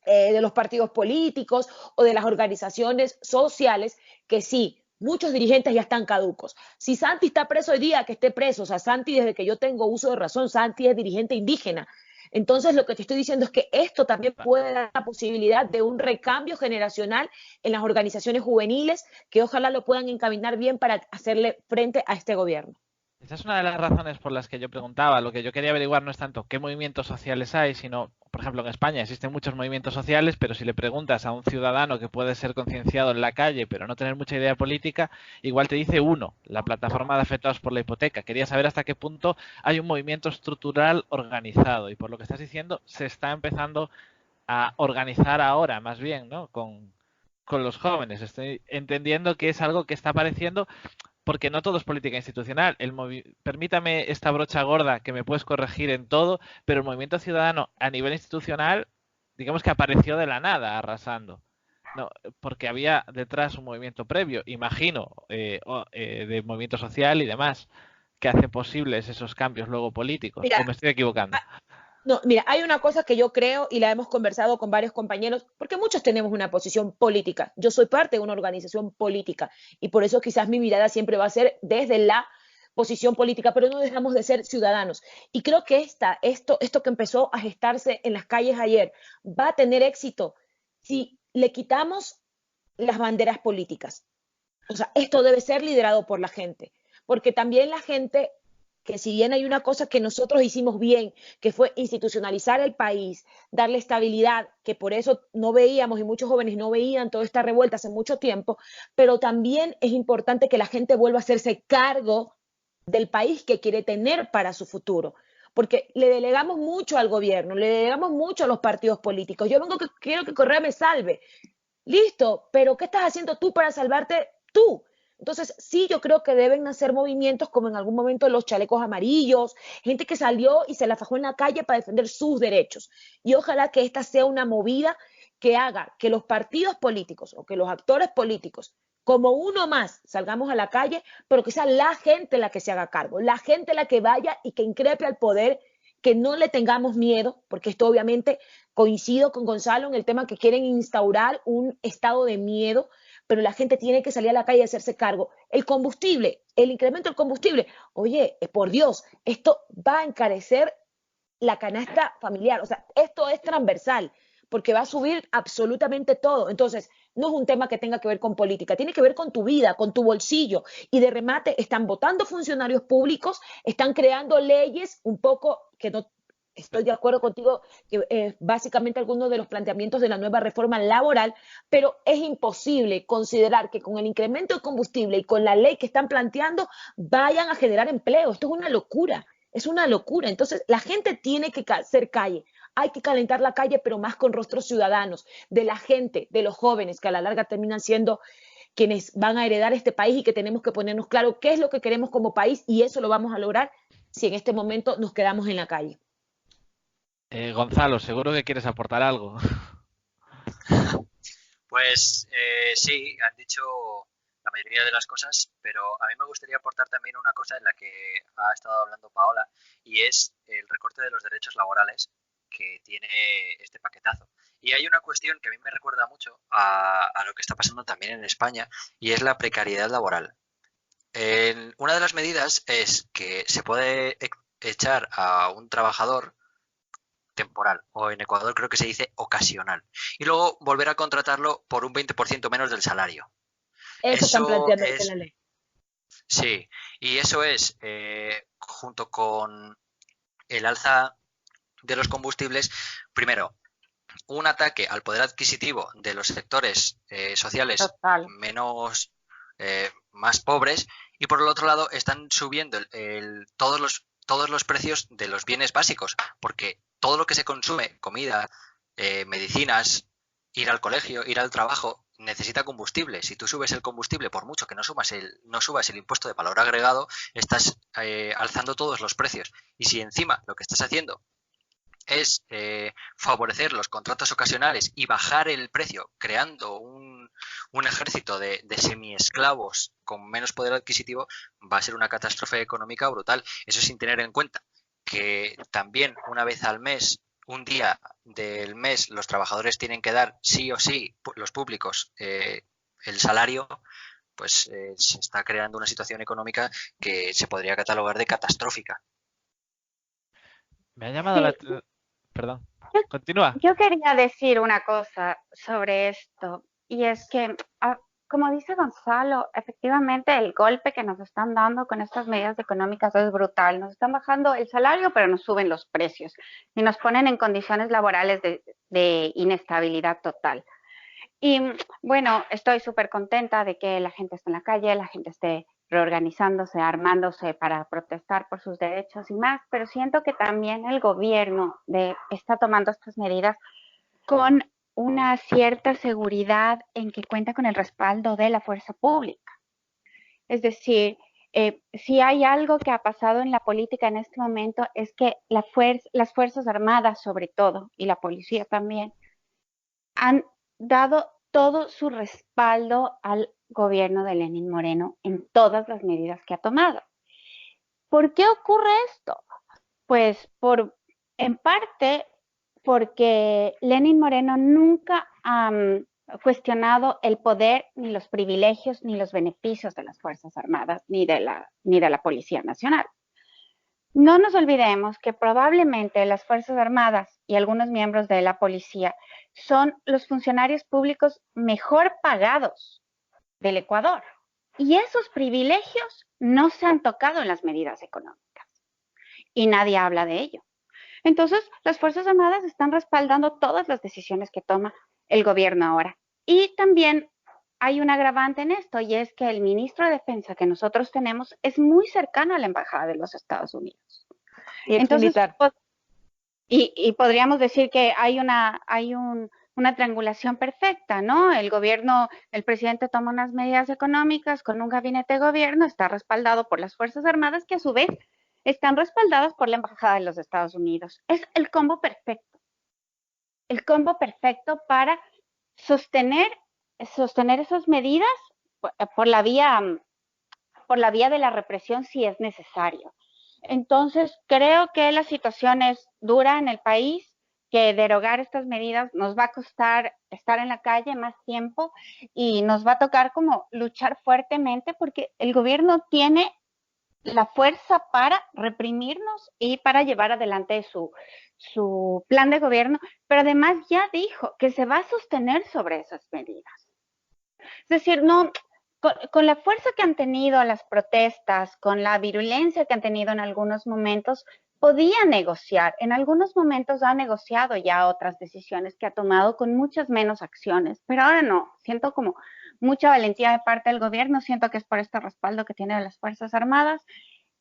de los partidos políticos o de las organizaciones sociales, que sí, muchos dirigentes ya están caducos. Si Santi está preso hoy día, que esté preso. O sea, Santi, desde que yo tengo uso de razón, Santi es dirigente indígena. Entonces, lo que te estoy diciendo es que esto también puede dar la posibilidad de un recambio generacional en las organizaciones juveniles, que ojalá lo puedan encaminar bien para hacerle frente a este gobierno. Esa es una de las razones por las que yo preguntaba. Lo que yo quería averiguar no es tanto qué movimientos sociales hay, sino, por ejemplo, en España existen muchos movimientos sociales, pero si le preguntas a un ciudadano que puede ser concienciado en la calle, pero no tener mucha idea política, igual te dice uno, la plataforma de afectados por la hipoteca. Quería saber hasta qué punto hay un movimiento estructural organizado, y por lo que estás diciendo, se está empezando a organizar ahora, más bien, ¿no? Con los jóvenes. Estoy entendiendo que es algo que está apareciendo, porque no todo es política institucional. Permítame esta brocha gorda, que me puedes corregir en todo, pero el movimiento ciudadano a nivel institucional, digamos que apareció de la nada, arrasando. No, porque había detrás un movimiento previo, imagino, de movimiento social y demás, que hace posibles esos cambios luego políticos. Mira, ¿O me estoy equivocando? No, mira, hay una cosa que yo creo y la hemos conversado con varios compañeros, porque muchos tenemos una posición política. Yo soy parte de una organización política y por eso quizás mi mirada siempre va a ser desde la posición política, pero no dejamos de ser ciudadanos. Y creo que esto que empezó a gestarse en las calles ayer va a tener éxito si le quitamos las banderas políticas. O sea, esto debe ser liderado por la gente, porque también la gente, que si bien hay una cosa que nosotros hicimos bien, que fue institucionalizar el país, darle estabilidad, que por eso no veíamos y muchos jóvenes no veían toda esta revuelta hace mucho tiempo, pero también es importante que la gente vuelva a hacerse cargo del país que quiere tener para su futuro, porque le delegamos mucho al gobierno, le delegamos mucho a los partidos políticos. Yo quiero que Correa me salve. Listo, pero ¿qué estás haciendo tú para salvarte tú? Entonces, sí, yo creo que deben hacer movimientos como en algún momento los chalecos amarillos, gente que salió y se la fajó en la calle para defender sus derechos. Y ojalá que esta sea una movida que haga que los partidos políticos o que los actores políticos, como uno más, salgamos a la calle, pero que sea la gente la que se haga cargo, la gente la que vaya y que increpe al poder, que no le tengamos miedo, porque esto obviamente coincido con Gonzalo en el tema que quieren instaurar un estado de miedo, pero la gente tiene que salir a la calle y hacerse cargo. El combustible, el incremento del combustible, oye, por Dios, esto va a encarecer la canasta familiar, o sea, esto es transversal, porque va a subir absolutamente todo. Entonces, no es un tema que tenga que ver con política, tiene que ver con tu vida, con tu bolsillo. Y de remate están votando funcionarios públicos, están creando leyes un poco que no... Estoy de acuerdo contigo que básicamente algunos de los planteamientos de la nueva reforma laboral, pero es imposible considerar que con el incremento de combustible y con la ley que están planteando vayan a generar empleo. Esto es una locura, es una locura. Entonces la gente tiene que hacer calle, hay que calentar la calle, pero más con rostros ciudadanos, de la gente, de los jóvenes, que a la larga terminan siendo quienes van a heredar este país y que tenemos que ponernos claro qué es lo que queremos como país y eso lo vamos a lograr si en este momento nos quedamos en la calle. Gonzalo, seguro que quieres aportar algo. Pues sí, han dicho la mayoría de las cosas, pero a mí me gustaría aportar también una cosa en la que ha estado hablando Paola, y es el recorte de los derechos laborales que tiene este paquetazo. Y hay una cuestión que a mí me recuerda mucho a lo que está pasando también en España, y es la precariedad laboral. Una de las medidas es que se puede echar a un trabajador temporal, o en Ecuador creo que se dice ocasional, y luego volver a contratarlo por un 20% menos del salario. Eso están Eso planteando en es, la ley. sí, y eso es, junto con el alza de los combustibles, primero, un ataque al poder adquisitivo de los sectores sociales Total. menos, más pobres, y por el otro lado están subiendo todos los precios de los bienes básicos, porque todo lo que se consume, comida, medicinas, ir al colegio, ir al trabajo, necesita combustible. Si tú subes el combustible, por mucho que no subas el impuesto de valor agregado, estás alzando todos los precios. Y si encima lo que estás haciendo es favorecer los contratos ocasionales y bajar el precio, creando un ejército de semiesclavos con menos poder adquisitivo, va a ser una catástrofe económica brutal. Eso sin tener en cuenta que también una vez al mes, un día del mes, los trabajadores tienen que dar sí o sí, los públicos, el salario. Pues se está creando una situación económica que se podría catalogar de catastrófica. Me ha llamado Sí, Perdón. yo, Continúa. yo quería decir una cosa sobre esto, y es que, como dice Gonzalo, efectivamente el golpe que nos están dando con estas medidas económicas es brutal. Nos están bajando el salario, pero nos suben los precios y nos ponen en condiciones laborales de inestabilidad total. Y bueno, estoy súper contenta de que la gente esté en la calle, la gente esté reorganizándose, armándose para protestar por sus derechos y más, pero siento que también el gobierno está tomando estas medidas con una cierta seguridad en que cuenta con el respaldo de la fuerza pública. Es decir, si hay algo que ha pasado en la política en este momento es que las Fuerzas Armadas, sobre todo, y la policía también, han dado todo su respaldo al gobierno de Lenín Moreno en todas las medidas que ha tomado. ¿Por qué ocurre esto? Pues en parte porque Lenín Moreno nunca ha cuestionado el poder, ni los privilegios, ni los beneficios de las Fuerzas Armadas, ni de la Policía Nacional. No nos olvidemos que probablemente las Fuerzas Armadas y algunos miembros de la policía son los funcionarios públicos mejor pagados del Ecuador. Y esos privilegios no se han tocado en las medidas económicas. Y nadie habla de ello. Entonces, las Fuerzas Armadas están respaldando todas las decisiones que toma el gobierno ahora. Y también hay un agravante en esto, y es que el ministro de Defensa que nosotros tenemos es muy cercano a la Embajada de los Estados Unidos. Y Entonces, militar. y podríamos decir que hay una triangulación perfecta, ¿no? El presidente toma unas medidas económicas con un gabinete de gobierno, está respaldado por las Fuerzas Armadas, que a su vez están respaldadas por la Embajada de los Estados Unidos. Es el combo perfecto para sostener esas medidas por la vía de la represión si es necesario. Entonces, creo que la situación es dura en el país, que derogar estas medidas nos va a costar estar en la calle más tiempo y nos va a tocar como luchar fuertemente porque el gobierno tiene la fuerza para reprimirnos y para llevar adelante su plan de gobierno, pero además ya dijo que se va a sostener sobre esas medidas. Es decir, no, con la fuerza que han tenido las protestas, con la virulencia que han tenido en algunos momentos, podía negociar. En algunos momentos ha negociado ya otras decisiones que ha tomado con muchas menos acciones, pero ahora no. Siento como mucha valentía de parte del gobierno, siento que es por este respaldo que tiene las Fuerzas Armadas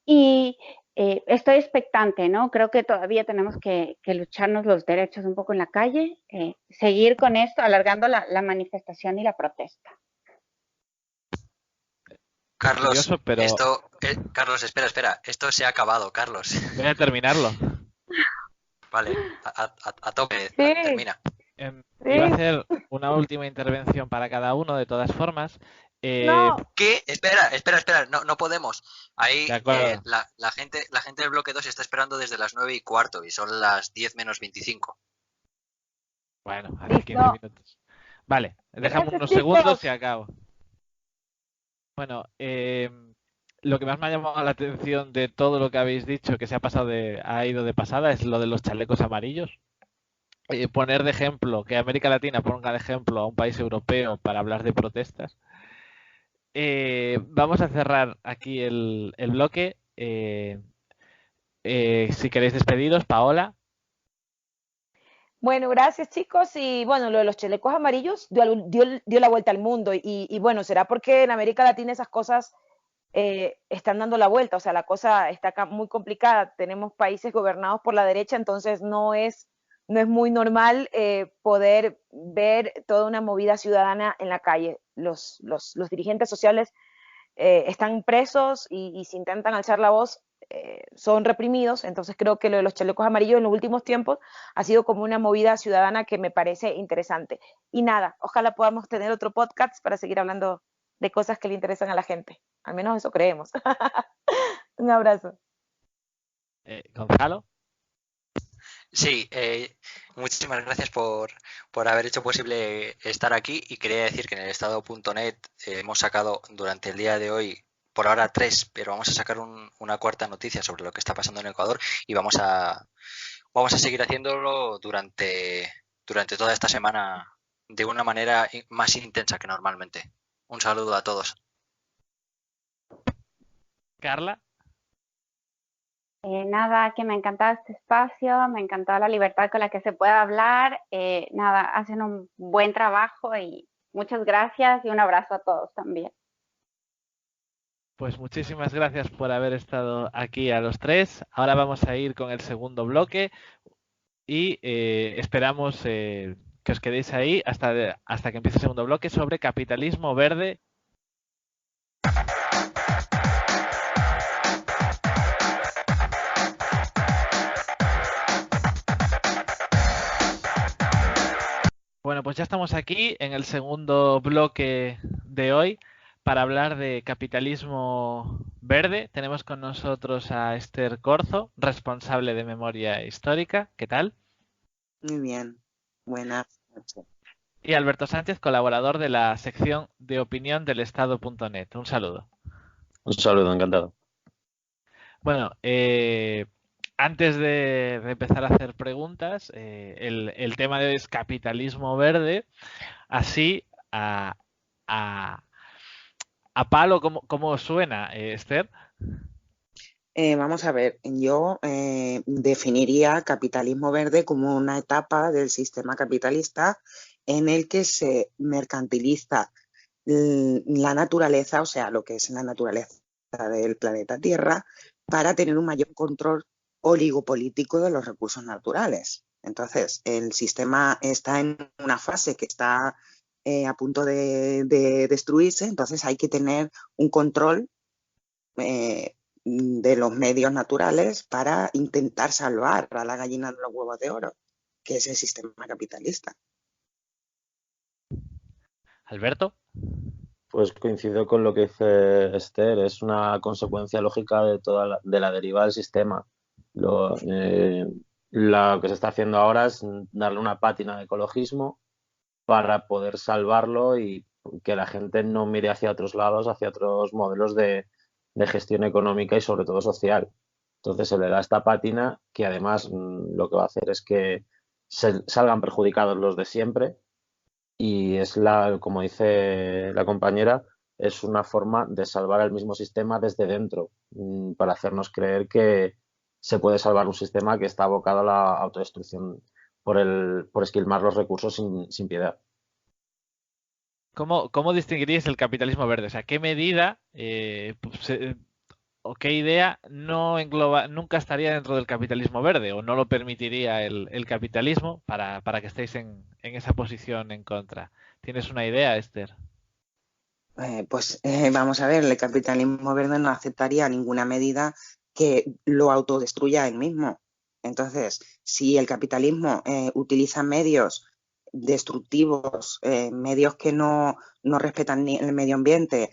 y estoy expectante, ¿no? Creo que todavía tenemos que lucharnos los derechos un poco en la calle, seguir con esto, alargando la manifestación y la protesta. Carlos, Curioso, pero Carlos, espera, esto se ha acabado, Carlos. voy a terminarlo. Vale, a tope, Sí, termina. Iba a sí. hacer una última intervención para cada uno, de todas formas. No, ¿Qué? Espera, no podemos. Ahí De acuerdo. la gente del bloque 2 está esperando desde las 9:15 y son las 10 menos 25. Bueno, hace 15 listo. minutos. Vale, dejamos Gracias, unos chicos. segundos y acabo. Bueno, lo que más me ha llamado la atención de todo lo que habéis dicho, que ha ido de pasada, es lo de los chalecos amarillos. Poner de ejemplo, que América Latina ponga de ejemplo a un país europeo para hablar de protestas. Vamos a cerrar aquí el bloque. Si queréis despediros, Paola. Bueno, gracias chicos. Y bueno, lo de los chalecos amarillos dio la vuelta al mundo. Y bueno, será porque en América Latina esas cosas están dando la vuelta. O sea, la cosa está acá muy complicada. Tenemos países gobernados por la derecha, entonces no es muy normal poder ver toda una movida ciudadana en la calle. Los dirigentes sociales están presos y si intentan alzar la voz son reprimidos. Entonces creo que lo de los chalecos amarillos en los últimos tiempos ha sido como una movida ciudadana que me parece interesante. Y nada, ojalá podamos tener otro podcast para seguir hablando de cosas que le interesan a la gente. Al menos eso creemos. Un abrazo. Gonzalo. Sí, muchísimas gracias por haber hecho posible estar aquí y quería decir que en el estado.net hemos sacado durante el día de hoy, por ahora 3, pero vamos a sacar una cuarta noticia sobre lo que está pasando en Ecuador y vamos a seguir haciéndolo durante toda esta semana de una manera más intensa que normalmente. Un saludo a todos. Carla. Nada, que me ha encantado este espacio, me ha encantado la libertad con la que se puede hablar. Nada, hacen un buen trabajo y muchas gracias y un abrazo a todos también. Pues muchísimas gracias por haber estado aquí a los tres. Ahora vamos a ir con el segundo bloque y esperamos que os quedéis ahí hasta que empiece el segundo bloque sobre capitalismo verde. Bueno, pues ya estamos aquí en el segundo bloque de hoy para hablar de capitalismo verde. Tenemos con nosotros a Esther Corzo, responsable de memoria histórica. ¿Qué tal? Muy bien, buenas noches. Y Alberto Sánchez, colaborador de la sección de opinión del Estado.net. Un saludo. Un saludo, encantado. Bueno, antes de empezar a hacer preguntas, el tema de hoy es capitalismo verde. Así, a palo, ¿cómo os suena, Esther? Vamos a ver, yo definiría capitalismo verde como una etapa del sistema capitalista en el que se mercantiliza la naturaleza, o sea, lo que es la naturaleza del planeta Tierra, para tener un mayor control oligopolítico de los recursos naturales. Entonces, el sistema está en una fase que está a punto de destruirse, entonces hay que tener un control de los medios naturales para intentar salvar a la gallina de los huevos de oro, que es el sistema capitalista. Alberto. Pues coincido con lo que dice Esther, es una consecuencia lógica de de la deriva del sistema. Lo que se está haciendo ahora es darle una pátina de ecologismo para poder salvarlo y que la gente no mire hacia otros lados, hacia otros modelos de gestión económica y sobre todo social. Entonces se le da esta pátina que además lo que va a hacer es que salgan perjudicados los de siempre y como dice la compañera, es una forma de salvar el mismo sistema desde dentro, para hacernos creer que se puede salvar un sistema que está abocado a la autodestrucción por esquilmar los recursos sin piedad. ¿Cómo distinguiríais el capitalismo verde? O sea, ¿qué medida o qué idea nunca estaría dentro del capitalismo verde o no lo permitiría el capitalismo para que estéis en esa posición en contra? ¿Tienes una idea, Esther? Vamos a ver, el capitalismo verde no aceptaría ninguna medida que lo autodestruya él mismo. Entonces, si el capitalismo utiliza medios destructivos, medios que no respetan ni el medio ambiente,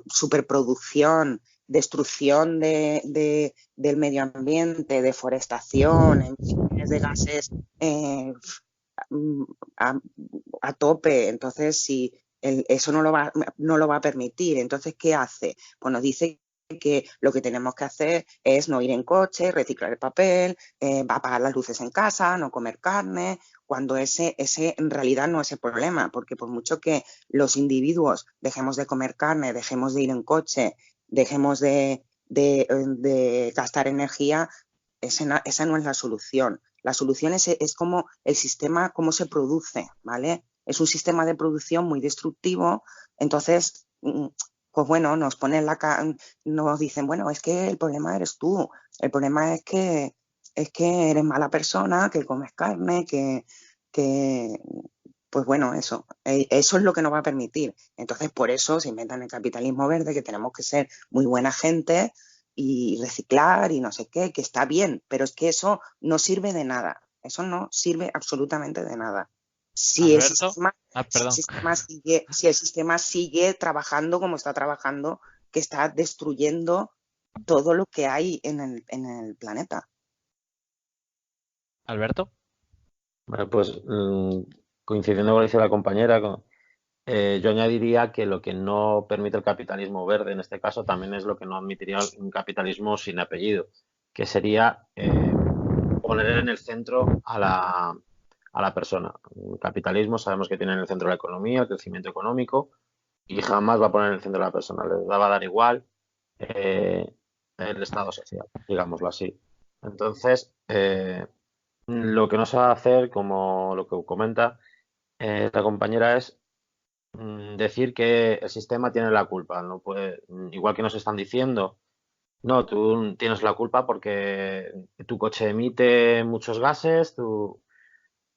superproducción, destrucción del medio ambiente, deforestación, emisiones de gases a, a tope, entonces si eso no lo va a permitir. Entonces, ¿qué hace? Pues nos dice que lo que tenemos que hacer es no ir en coche, reciclar el papel, apagar las luces en casa, no comer carne, cuando ese en realidad no es el problema, porque por mucho que los individuos dejemos de comer carne, dejemos de ir en coche, dejemos de gastar energía, esa no es la solución. La solución es como el sistema, cómo se produce, ¿vale? Es un sistema de producción muy destructivo, entonces, pues bueno, nos dicen, bueno, es que el problema eres tú, el problema es que eres mala persona, que comes carne, pues bueno, eso es lo que nos va a permitir. Entonces, por eso se inventan el capitalismo verde, que tenemos que ser muy buena gente y reciclar y no sé qué, que está bien, pero es que eso no sirve de nada. Eso no sirve absolutamente de nada. Si el Alberto. si el sistema sigue trabajando como está trabajando, que está destruyendo todo lo que hay en el planeta. Alberto. Bueno, pues coincidiendo con lo que dice la compañera, yo añadiría que lo que no permite el capitalismo verde en este caso también es lo que no admitiría un capitalismo sin apellido, que sería poner en el centro a la persona. El capitalismo sabemos que tiene en el centro la economía, el crecimiento económico, y jamás va a poner en el centro a la persona. Le va a dar igual el estado social, digámoslo así. Entonces, lo que no se va a hacer, como lo que comenta la compañera, es decir que el sistema tiene la culpa. No puede, igual que nos están diciendo, no, tú tienes la culpa porque tu coche emite muchos gases, o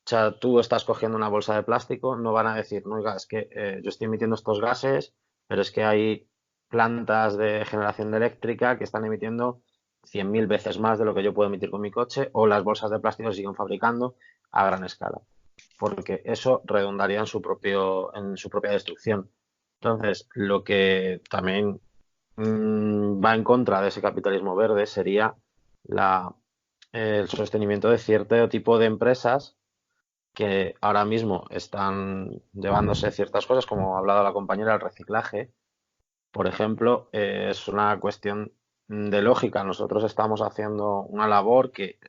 sea, tú estás cogiendo una bolsa de plástico, no van a decir, no, oiga, es que yo estoy emitiendo estos gases, pero es que hay plantas de generación de eléctrica que están emitiendo 100.000 veces más de lo que yo puedo emitir con mi coche, o las bolsas de plástico se siguen fabricando a gran escala, porque eso redundaría en su propia destrucción. Entonces, lo que también va en contra de ese capitalismo verde sería el sostenimiento de cierto tipo de empresas que ahora mismo están llevándose ciertas cosas, como ha hablado la compañera, el reciclaje, por ejemplo, es una cuestión de lógica. Nosotros estamos haciendo una labor que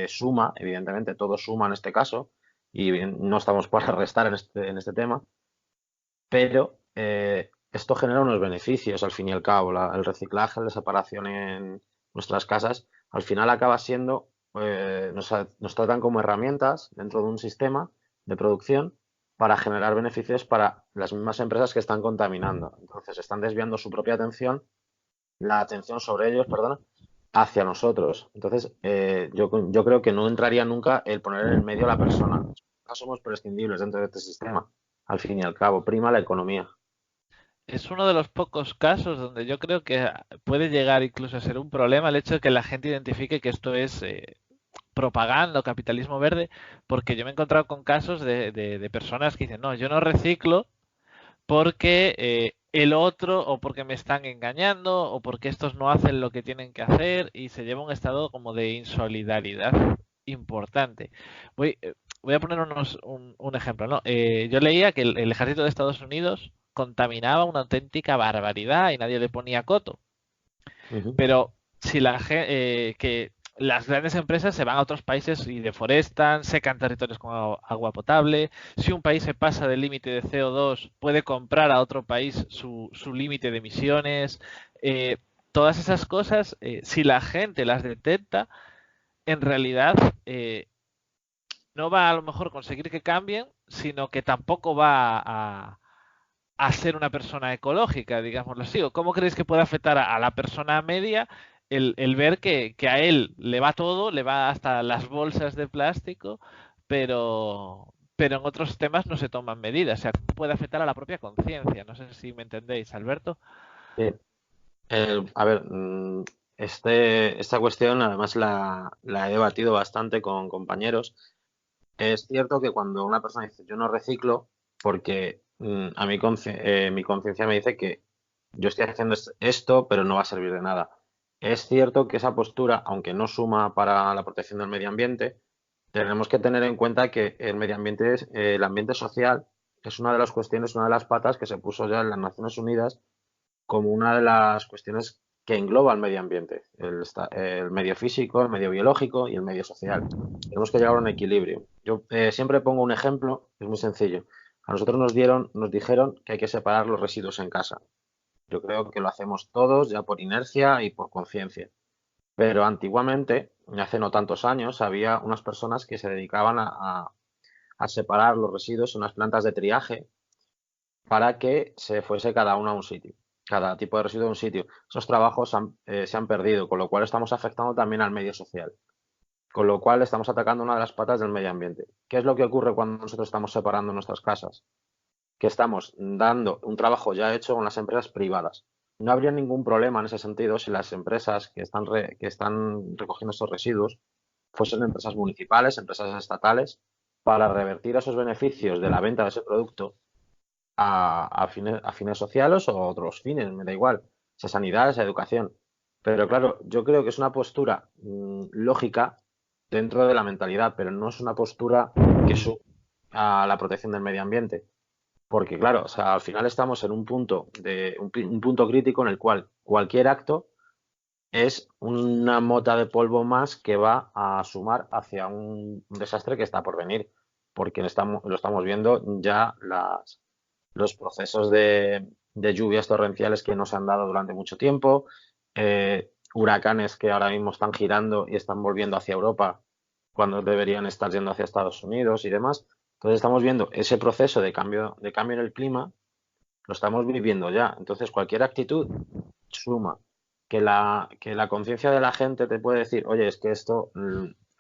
suma, evidentemente todo suma en este caso, y no estamos para restar en este tema, pero esto genera unos beneficios al fin y al cabo. El reciclaje, la separación en nuestras casas, al final acaba siendo, nos tratan como herramientas dentro de un sistema de producción para generar beneficios para las mismas empresas que están contaminando. Entonces están desviando su propia atención, la atención sobre ellos, perdona, hacia nosotros. Entonces yo creo que no entraría nunca el poner en el medio a la persona. No somos prescindibles dentro de este sistema. Al fin y al cabo, prima la economía. Es uno de los pocos casos donde yo creo que puede llegar incluso a ser un problema el hecho de que la gente identifique que esto es propaganda o capitalismo verde, porque yo me he encontrado con casos de personas que dicen, no, yo no reciclo porque el otro o porque me están engañando o porque estos no hacen lo que tienen que hacer y se lleva un estado como de insolidaridad importante. Voy a poner un ejemplo, ¿no? Yo leía que el ejército de Estados Unidos contaminaba una auténtica barbaridad y nadie le ponía coto. Ujú. Pero si la gente, las grandes empresas se van a otros países y deforestan, secan territorios con agua potable. Si un país se pasa del límite de CO2, puede comprar a otro país su límite de emisiones. Todas esas cosas, si la gente las detecta, en realidad no va a lo mejor conseguir que cambien, sino que tampoco va a ser una persona ecológica, digámoslo así. ¿O cómo creéis que puede afectar a la persona media el ver que a él le va todo, le va hasta las bolsas de plástico, pero en otros temas no se toman medidas? O sea, puede afectar a la propia conciencia. No sé si me entendéis, Alberto. Sí. A ver, esta cuestión además la he debatido bastante con compañeros. Es cierto que cuando una persona dice yo no reciclo, porque a mí mi conciencia me dice que yo estoy haciendo esto, pero no va a servir de nada. Es cierto que esa postura, aunque no suma para la protección del medio ambiente, tenemos que tener en cuenta que el medio ambiente, el ambiente social, es una de las cuestiones, una de las patas que se puso ya en las Naciones Unidas como una de las cuestiones que engloba el medio ambiente, el medio físico, el medio biológico y el medio social. Tenemos que llegar a un equilibrio. Yo siempre pongo un ejemplo, es muy sencillo. A nosotros nos dijeron que hay que separar los residuos en casa. Yo creo que lo hacemos todos ya por inercia y por conciencia. Pero antiguamente, hace no tantos años, había unas personas que se dedicaban a separar los residuos en unas plantas de triaje para que se fuese cada uno a un sitio, cada tipo de residuo a un sitio. Esos trabajos se han perdido, con lo cual estamos afectando también al medio social, con lo cual estamos atacando una de las patas del medio ambiente. ¿Qué es lo que ocurre cuando nosotros estamos separando nuestras casas? Que estamos dando un trabajo ya hecho con las empresas privadas. No habría ningún problema en ese sentido si las empresas que están recogiendo estos residuos fuesen empresas municipales, empresas estatales, para revertir esos beneficios de la venta de ese producto a fines sociales o otros fines, me da igual, sea sanidad, sea educación. Pero claro, yo creo que es una postura lógica dentro de la mentalidad, pero no es una postura que sube a la protección del medio ambiente. Porque claro, o sea, al final estamos en un punto un punto crítico en el cual cualquier acto es una mota de polvo más que va a sumar hacia un desastre que está por venir. Porque lo estamos viendo ya los procesos de lluvias torrenciales que no se han dado durante mucho tiempo, huracanes que ahora mismo están girando y están volviendo hacia Europa cuando deberían estar yendo hacia Estados Unidos y demás. Entonces estamos viendo ese proceso de cambio en el clima, lo estamos viviendo ya. Entonces cualquier actitud suma. Que la conciencia de la gente te puede decir, oye, es que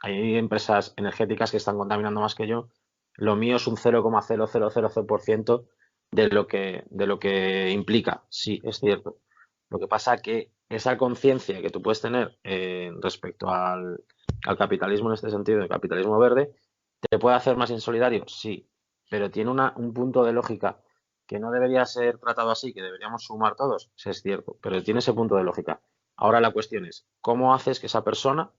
hay empresas energéticas que están contaminando más que yo, lo mío es un 0,0000% de lo que implica. Sí, es cierto. Lo que pasa que esa conciencia que tú puedes tener respecto al capitalismo en este sentido, el capitalismo verde, ¿te puede hacer más insolidario? Sí, pero tiene un punto de lógica que no debería ser tratado así, que deberíamos sumar todos, sí es cierto, pero tiene ese punto de lógica. Ahora la cuestión es, ¿cómo haces que esa persona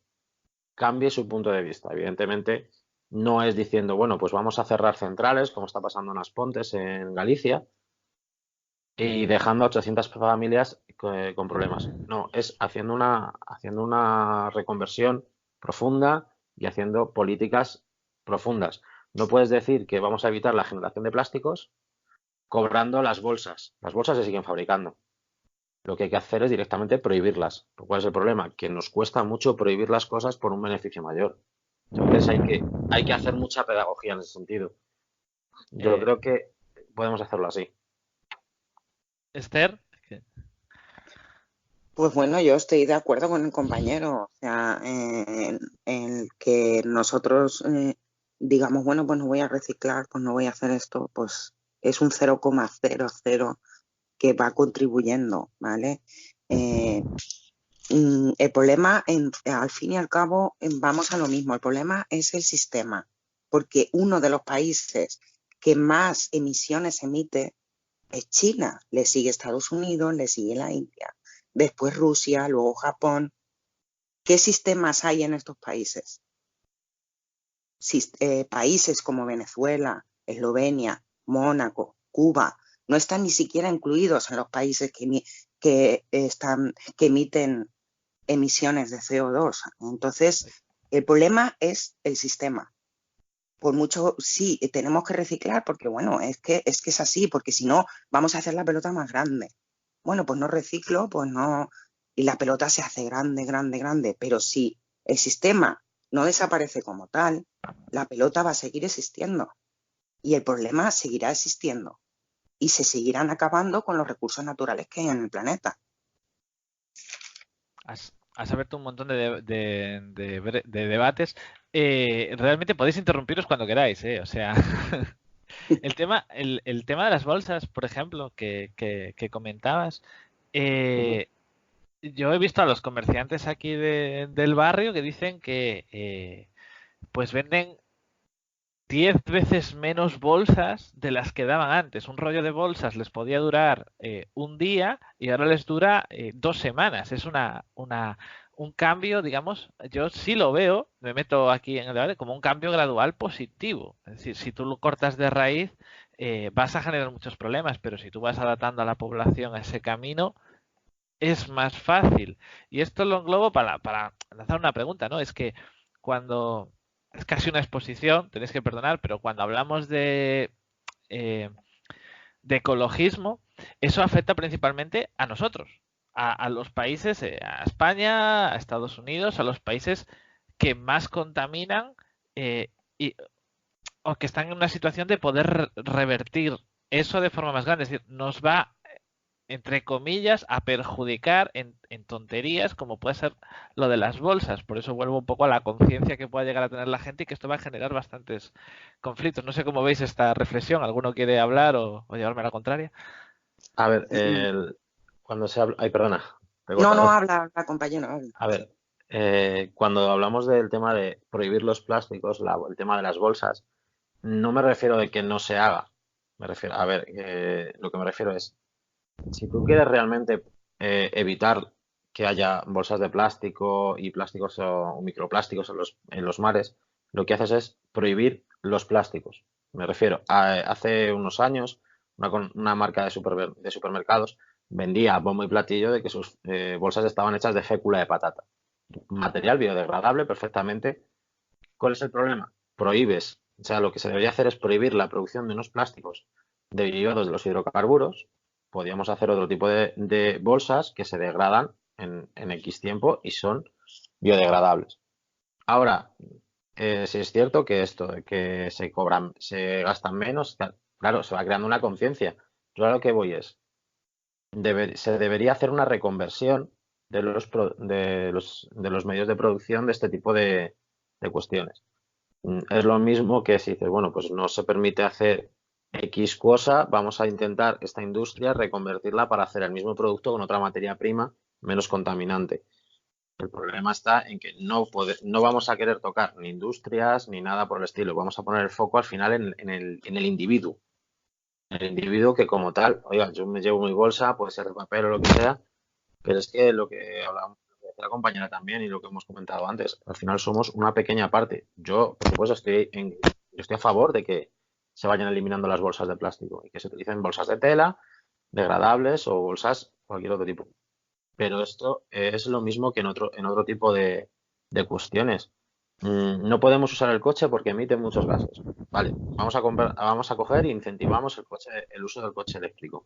cambie su punto de vista? Evidentemente, no es diciendo, bueno, pues vamos a cerrar centrales, como está pasando en Aspontes, en Galicia, y dejando a 800 familias con problemas. No, es haciendo una reconversión profunda y haciendo políticas profundas. No puedes decir que vamos a evitar la generación de plásticos cobrando las bolsas. Las bolsas se siguen fabricando. Lo que hay que hacer es directamente prohibirlas. ¿Cuál es el problema? Que nos cuesta mucho prohibir las cosas por un beneficio mayor. Entonces hay que hacer mucha pedagogía en ese sentido. Yo creo que podemos hacerlo así. Esther. Pues bueno, yo estoy de acuerdo con el compañero, o sea, en que nosotros digamos, bueno, pues no voy a reciclar, pues no voy a hacer esto, pues es un 0,00 que va contribuyendo, ¿vale? El problema, al fin y al cabo, vamos a lo mismo, el problema es el sistema, porque uno de los países que más emisiones emite es China, le sigue Estados Unidos, le sigue la India, después Rusia, luego Japón. ¿Qué sistemas hay en estos países? Países como Venezuela, Eslovenia, Mónaco, Cuba, no están ni siquiera incluidos en los países que emiten emisiones de CO2. Entonces, el problema es el sistema. Por mucho, sí, tenemos que reciclar porque, bueno, es que es así, porque si no, vamos a hacer la pelota más grande. Bueno, pues no reciclo, pues no, y la pelota se hace grande, grande, grande, pero si el sistema no desaparece como tal, la pelota va a seguir existiendo y el problema seguirá existiendo y se seguirán acabando con los recursos naturales que hay en el planeta. Has abierto un montón de debates. Realmente podéis interrumpiros cuando queráis, ¿eh? O sea, el tema de las bolsas, por ejemplo, que comentabas, yo he visto a los comerciantes aquí del barrio que dicen que pues venden 10 veces menos bolsas de las que daban antes. Un rollo de bolsas les podía durar un día y ahora les dura 2 semanas. Es un cambio, digamos, yo sí lo veo, me meto aquí en el debate, como un cambio gradual positivo. Es decir, si tú lo cortas de raíz, vas a generar muchos problemas, pero si tú vas adaptando a la población a ese camino, es más fácil. Y esto lo englobo para lanzar una pregunta, ¿no? Es que cuando es casi una exposición, tenéis que perdonar, pero cuando hablamos eh, de ecologismo, eso afecta principalmente a nosotros, a los países, a España, a Estados Unidos, a los países que más contaminan y, o que están en una situación de poder revertir eso de forma más grande. Es decir, nos va entre comillas, a perjudicar en tonterías como puede ser lo de las bolsas. Por eso vuelvo un poco a la conciencia que pueda llegar a tener la gente y que esto va a generar bastantes conflictos. No sé cómo veis esta reflexión. ¿Alguno quiere hablar o llevarme a la contraria? A ver, cuando se habla... Ay, perdona. No, habla, compañero, habla. A ver, cuando hablamos del tema de prohibir los plásticos, el tema de las bolsas, no me refiero de que no se haga. Me refiero, a ver, lo que me refiero es, si tú quieres realmente evitar que haya bolsas de plástico y plásticos o microplásticos en los mares, lo que haces es prohibir los plásticos. Me refiero, hace unos años una marca de supermercados vendía a bombo y platillo de que sus bolsas estaban hechas de fécula de patata. Material biodegradable perfectamente. ¿Cuál es el problema? Prohíbes, o sea, lo que se debería hacer es prohibir la producción de unos plásticos derivados de los hidrocarburos. Podríamos hacer otro tipo de bolsas que se degradan en X tiempo y son biodegradables. Ahora, si es cierto que esto de que se gastan menos, claro, se va creando una conciencia. Yo a lo que voy es, se debería hacer una reconversión de los medios de producción de este tipo de cuestiones. Es lo mismo que si dices, bueno, pues no se permite hacer X cosa, vamos a intentar esta industria reconvertirla para hacer el mismo producto con otra materia prima menos contaminante. El problema está en que no vamos a querer tocar ni industrias ni nada por el estilo. Vamos a poner el foco al final en el individuo. El individuo que como tal, oiga, yo me llevo mi bolsa, puede ser de papel o lo que sea, pero es que lo que hablamos la compañera también y lo que hemos comentado antes, al final somos una pequeña parte. Yo, por supuesto, yo estoy a favor de que se vayan eliminando las bolsas de plástico y que se utilicen bolsas de tela, degradables o bolsas cualquier otro tipo. Pero esto es lo mismo que en otro tipo de cuestiones. No podemos usar el coche porque emite muchos gases. Vale, vamos a coger e incentivamos el uso del coche eléctrico.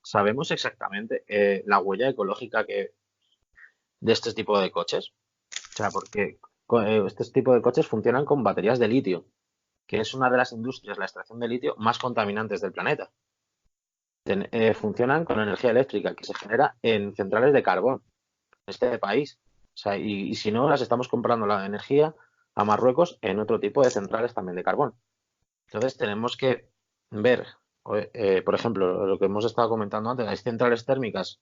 ¿Sabemos exactamente la huella ecológica de este tipo de coches? O sea, porque este tipo de coches funcionan con baterías de litio, que es una de las industrias, la extracción de litio, más contaminantes del planeta. Funcionan con energía eléctrica que se genera en centrales de carbón en este país. O sea, y si no, las estamos comprando la energía a Marruecos en otro tipo de centrales también de carbón. Entonces tenemos que ver, por ejemplo, lo que hemos estado comentando antes, las centrales térmicas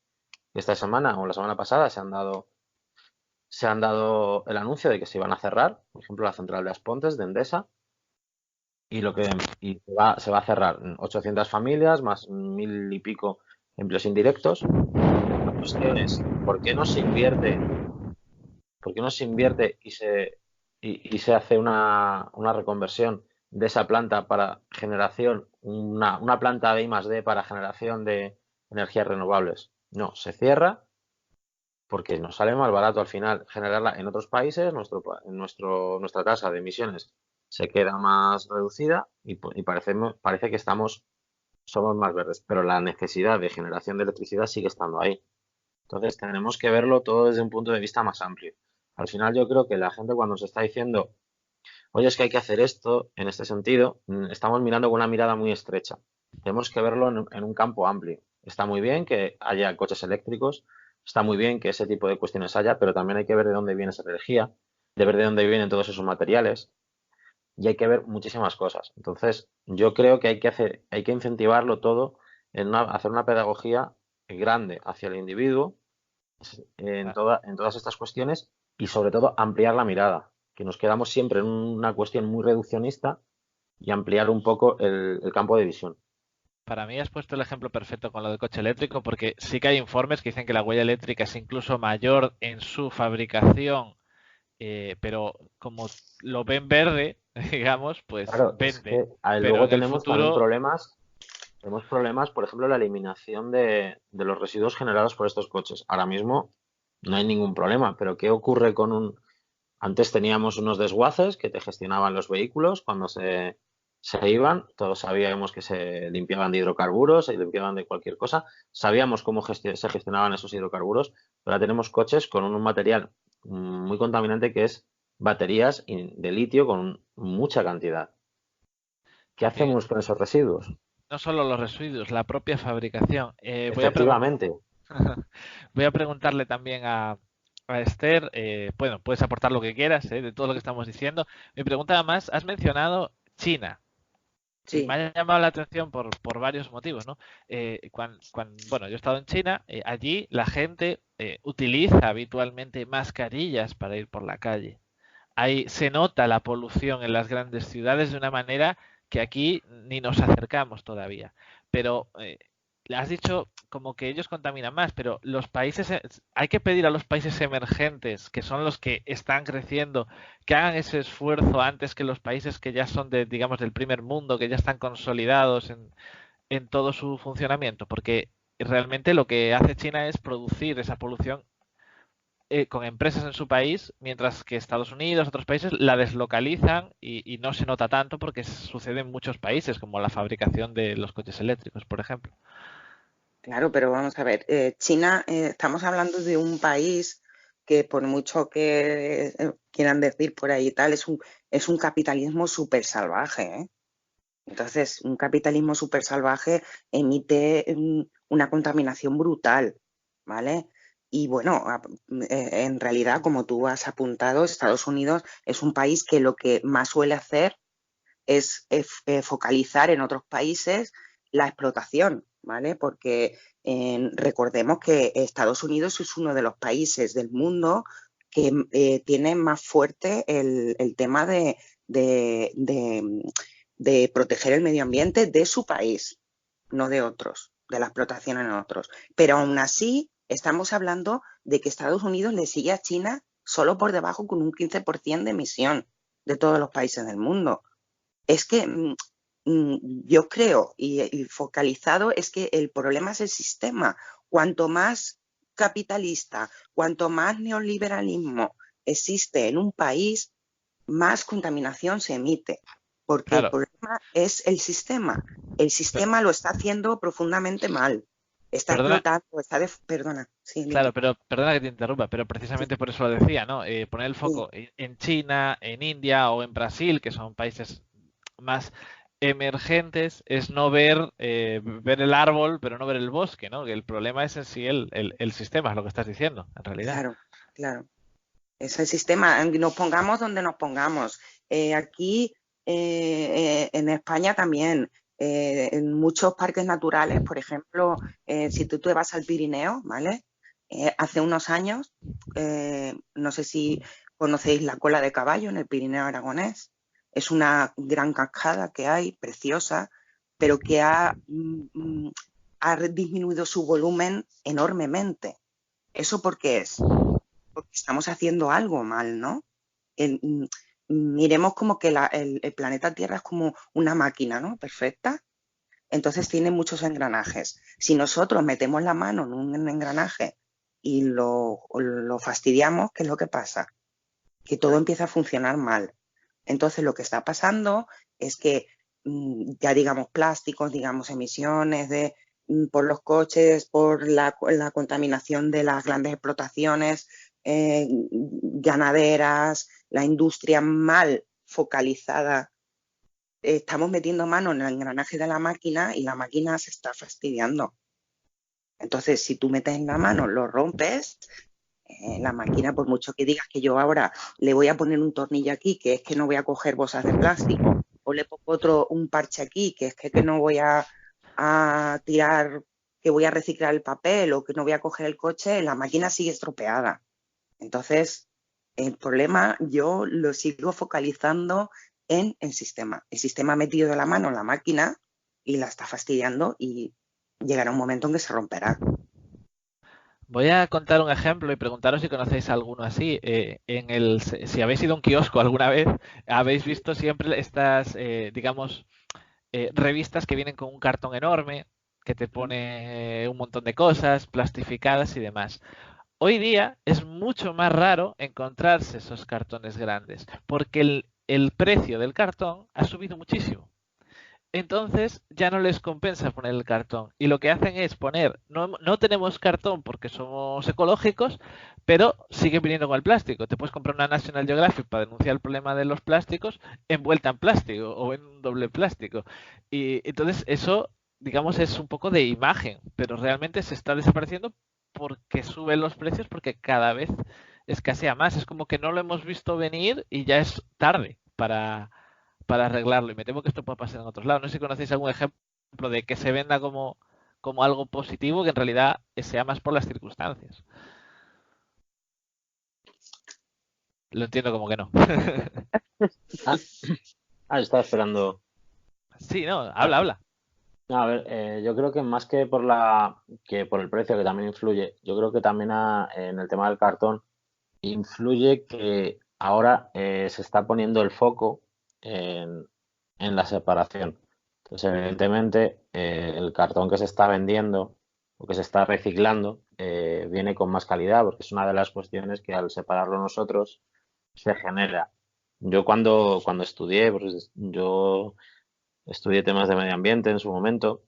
que esta semana o la semana pasada se han dado el anuncio de que se iban a cerrar, por ejemplo, la central de Aspontes de Endesa, y se va a cerrar 800 familias más 1000 y pico empleos indirectos. La cuestión es, ¿por qué no se invierte y se hace una reconversión de esa planta para generación, una planta de I+D para generación de energías renovables? No, se cierra porque nos sale más barato al final generarla en otros países, nuestra tasa de emisiones se queda más reducida y parece que somos más verdes, pero la necesidad de generación de electricidad sigue estando ahí. Entonces tenemos que verlo todo desde un punto de vista más amplio. Al final yo creo que la gente cuando nos está diciendo, oye, es que hay que hacer esto en este sentido, estamos mirando con una mirada muy estrecha. Tenemos que verlo en un campo amplio. Está muy bien que haya coches eléctricos, está muy bien que ese tipo de cuestiones haya, pero también hay que ver de dónde viene esa energía, de ver de dónde vienen todos esos materiales y hay que ver muchísimas cosas. Entonces, yo creo que hay que incentivarlo todo hacer una pedagogía grande hacia el individuo Ah, en todas estas cuestiones y sobre todo ampliar la mirada, que nos quedamos siempre en una cuestión muy reduccionista y ampliar un poco el campo de visión. para mí has puesto el ejemplo perfecto con lo del coche eléctrico, porque sí que hay informes que dicen que la huella eléctrica es incluso mayor en su fabricación, pero como lo ven verde, digamos, pues Claro, es vende. que Pero luego en el tenemos también futuro, problemas, por ejemplo, la eliminación de los residuos generados por estos coches. Ahora mismo no hay ningún problema, pero ¿qué ocurre con Antes teníamos unos desguaces que te gestionaban los vehículos cuando se iban, todos sabíamos que se limpiaban de hidrocarburos, se limpiaban de cualquier cosa, sabíamos cómo se gestionaban esos hidrocarburos, pero ahora tenemos coches con un material muy contaminante que es baterías de litio con mucha cantidad. ¿Qué que hacemos con esos residuos? no solo los residuos, la propia fabricación. Efectivamente. Voy a preguntarle también a Esther, bueno, puedes aportar lo que quieras, de todo lo que estamos diciendo. Mi pregunta más, has mencionado China. Y me Sí. ha llamado la atención por varios motivos, ¿no? Bueno, yo he estado en China, allí la gente utiliza habitualmente mascarillas para ir por la calle. Ahí se nota la polución en las grandes ciudades de una manera que aquí ni nos acercamos todavía. Pero has dicho como que ellos contaminan más, pero los países, hay que pedir a los países emergentes, que son los que están creciendo, que hagan ese esfuerzo antes que los países que ya son de, digamos, del primer mundo, que ya están consolidados en todo su funcionamiento, porque realmente lo que hace China es producir esa polución con empresas en su país, mientras que Estados Unidos, otros países la deslocalizan y no se nota tanto porque sucede en muchos países, como la fabricación de los coches eléctricos, por ejemplo. Claro, pero vamos a ver, China, estamos hablando de un país que por mucho que quieran decir por ahí y tal, es un capitalismo súper salvaje, ¿eh? Entonces, un capitalismo súper salvaje emite una contaminación brutal, ¿vale? Y bueno, en realidad, como tú has apuntado, Estados Unidos es un país que lo que más suele hacer es focalizar en otros países la explotación, ¿vale? Porque recordemos que Estados Unidos es uno de los países del mundo que tiene más fuerte el tema de proteger el medio ambiente de su país, no de otros, de la explotación en otros. Pero aún así, estamos hablando de que Estados Unidos le sigue a China solo por debajo con un 15% de emisión de todos los países del mundo. Es que yo creo, y focalizado, es que el problema es el sistema. Cuanto más capitalista, cuanto más neoliberalismo existe en un país, más contaminación se emite, porque el Claro, problema es el sistema. El sistema lo está haciendo profundamente mal. Está perdona, explotando, perdona, sí, claro, dime. pero perdona que te interrumpa, pero Sí, precisamente por eso lo decía, ¿no? Poner el sí, foco en China, en India o en Brasil, que son países más emergentes, es no ver el árbol, pero no ver el bosque, ¿no? Que el problema es en sí el sistema, es lo que estás diciendo, en realidad. claro, claro. Es el sistema, nos pongamos donde nos pongamos. Aquí en España también, en muchos parques naturales, por ejemplo, si tú te vas al Pirineo, ¿vale? Hace unos años, no sé si conocéis la Cola de Caballo en el Pirineo aragonés. Es una gran cascada que hay, preciosa, pero que ha disminuido su volumen enormemente. ¿Eso por qué es? Porque estamos haciendo algo mal, ¿no? Miremos como que el planeta Tierra es como una máquina, ¿no? Perfecta. Entonces tiene muchos engranajes. Si nosotros metemos la mano en un engranaje y lo fastidiamos, ¿qué es lo que pasa? Que todo empieza a funcionar mal. Entonces lo que está pasando es que ya digamos plásticos, digamos emisiones por los coches, por la contaminación de las grandes explotaciones ganaderas, la industria mal focalizada. Estamos metiendo mano en el engranaje de la máquina y la máquina se está fastidiando. Entonces, si tú metes en la mano, lo rompes, la máquina, por mucho que digas que yo ahora le voy a poner un tornillo aquí, que es que no voy a coger bolsas de plástico, o le pongo un parche aquí, que es que no voy a tirar, que voy a reciclar el papel o que no voy a coger el coche, la máquina sigue estropeada. Entonces, el problema yo lo sigo focalizando en el sistema. El sistema ha metido de la mano en la máquina y la está fastidiando y llegará un momento en que se romperá. Voy a contar un ejemplo y preguntaros si conocéis alguno así. Si habéis ido a un kiosco alguna vez, habéis visto siempre estas, digamos, revistas que vienen con un cartón enorme que te pone un montón de cosas plastificadas y demás. Hoy día es mucho más raro encontrarse esos cartones grandes porque el precio del cartón ha subido muchísimo. Entonces ya no les compensa poner el cartón. Y lo que hacen es poner, no tenemos cartón porque somos ecológicos, pero siguen viniendo con el plástico. Te puedes comprar una National Geographic para denunciar el problema de los plásticos envuelta en plástico o en un doble plástico. Y entonces eso, digamos, es un poco de imagen, pero realmente se está desapareciendo porque suben los precios porque cada vez escasea más. Es como que no lo hemos visto venir y ya es tarde para arreglarlo. Y me temo que esto puede pasar en otros lados. No sé si conocéis algún ejemplo de que se venda como algo positivo que en realidad sea más por las circunstancias. Lo entiendo como que no. Estaba esperando. Sí, no, habla. No, a ver, yo creo que más que que por el precio, que también influye, yo creo que también en el tema del cartón influye que ahora se está poniendo el foco en la separación. Entonces, evidentemente, el cartón que se está vendiendo o que se está reciclando viene con más calidad, porque es una de las cuestiones que al separarlo nosotros se genera. Yo cuando estudié, pues yo estudié temas de medio ambiente en su momento.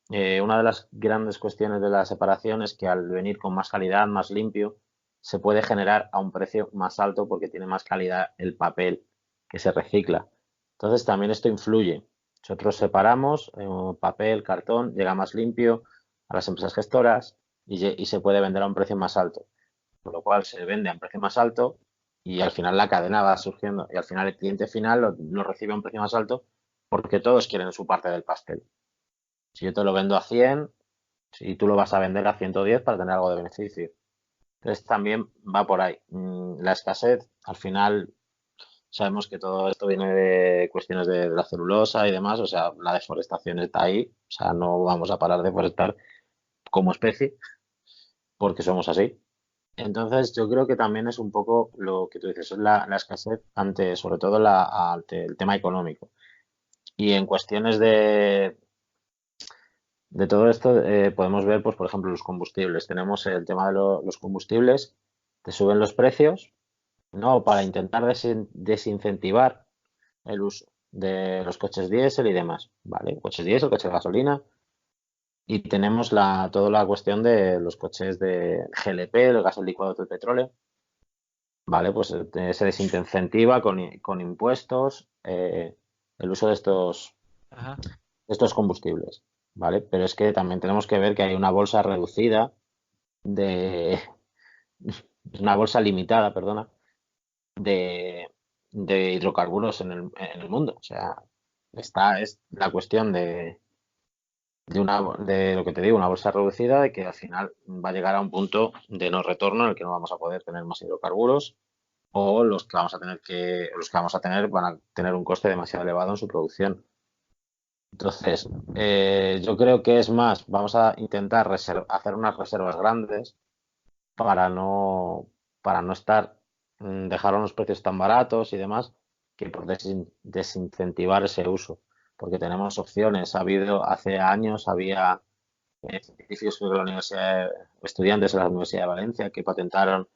Una de las grandes cuestiones de la separación es que al venir con más calidad, más limpio, se puede generar a un precio más alto porque tiene más calidad el papel que se recicla. Entonces también esto influye. Nosotros separamos papel, cartón, llega más limpio a las empresas gestoras y se puede vender a un precio más alto. Por lo cual se vende a un precio más alto y al final la cadena va surgiendo y al final el cliente final lo recibe a un precio más alto porque todos quieren su parte del pastel. Si yo te lo vendo a 100, si tú lo vas a vender a 110 para tener algo de beneficio. Entonces también va por ahí. La escasez, al final sabemos que todo esto viene de cuestiones de la celulosa y demás, o sea, la deforestación está ahí, o sea, no vamos a parar de forestar como especie porque somos así. Entonces yo creo que también es un poco lo que tú dices, es la escasez ante, sobre todo ante el tema económico. Y en cuestiones de todo esto podemos ver, pues, por ejemplo, los combustibles. Tenemos el tema de los combustibles, te suben los precios, ¿no? Para intentar desincentivar el uso de los coches diésel y demás, ¿vale? Coches diésel, coches de gasolina. Y tenemos toda la cuestión de los coches de GLP, el gas licuado del petróleo, ¿vale? Pues se desincentiva con impuestos el uso de Ajá. estos combustibles, ¿vale? Pero es que también tenemos que ver que hay una bolsa reducida de una bolsa limitada, perdona, de hidrocarburos en el mundo. O sea, esta es la cuestión de lo que te digo, una bolsa reducida, de que al final va a llegar a un punto de no retorno en el que no vamos a poder tener más hidrocarburos o los que vamos a tener van a tener un coste demasiado elevado en su producción. Entonces, yo creo que es más, vamos a intentar hacer unas reservas grandes para no estar, dejar unos precios tan baratos y demás, que por desincentivar ese uso. Porque tenemos opciones. Hace años había científicos de la estudiantes de la Universidad de Valencia que patentaron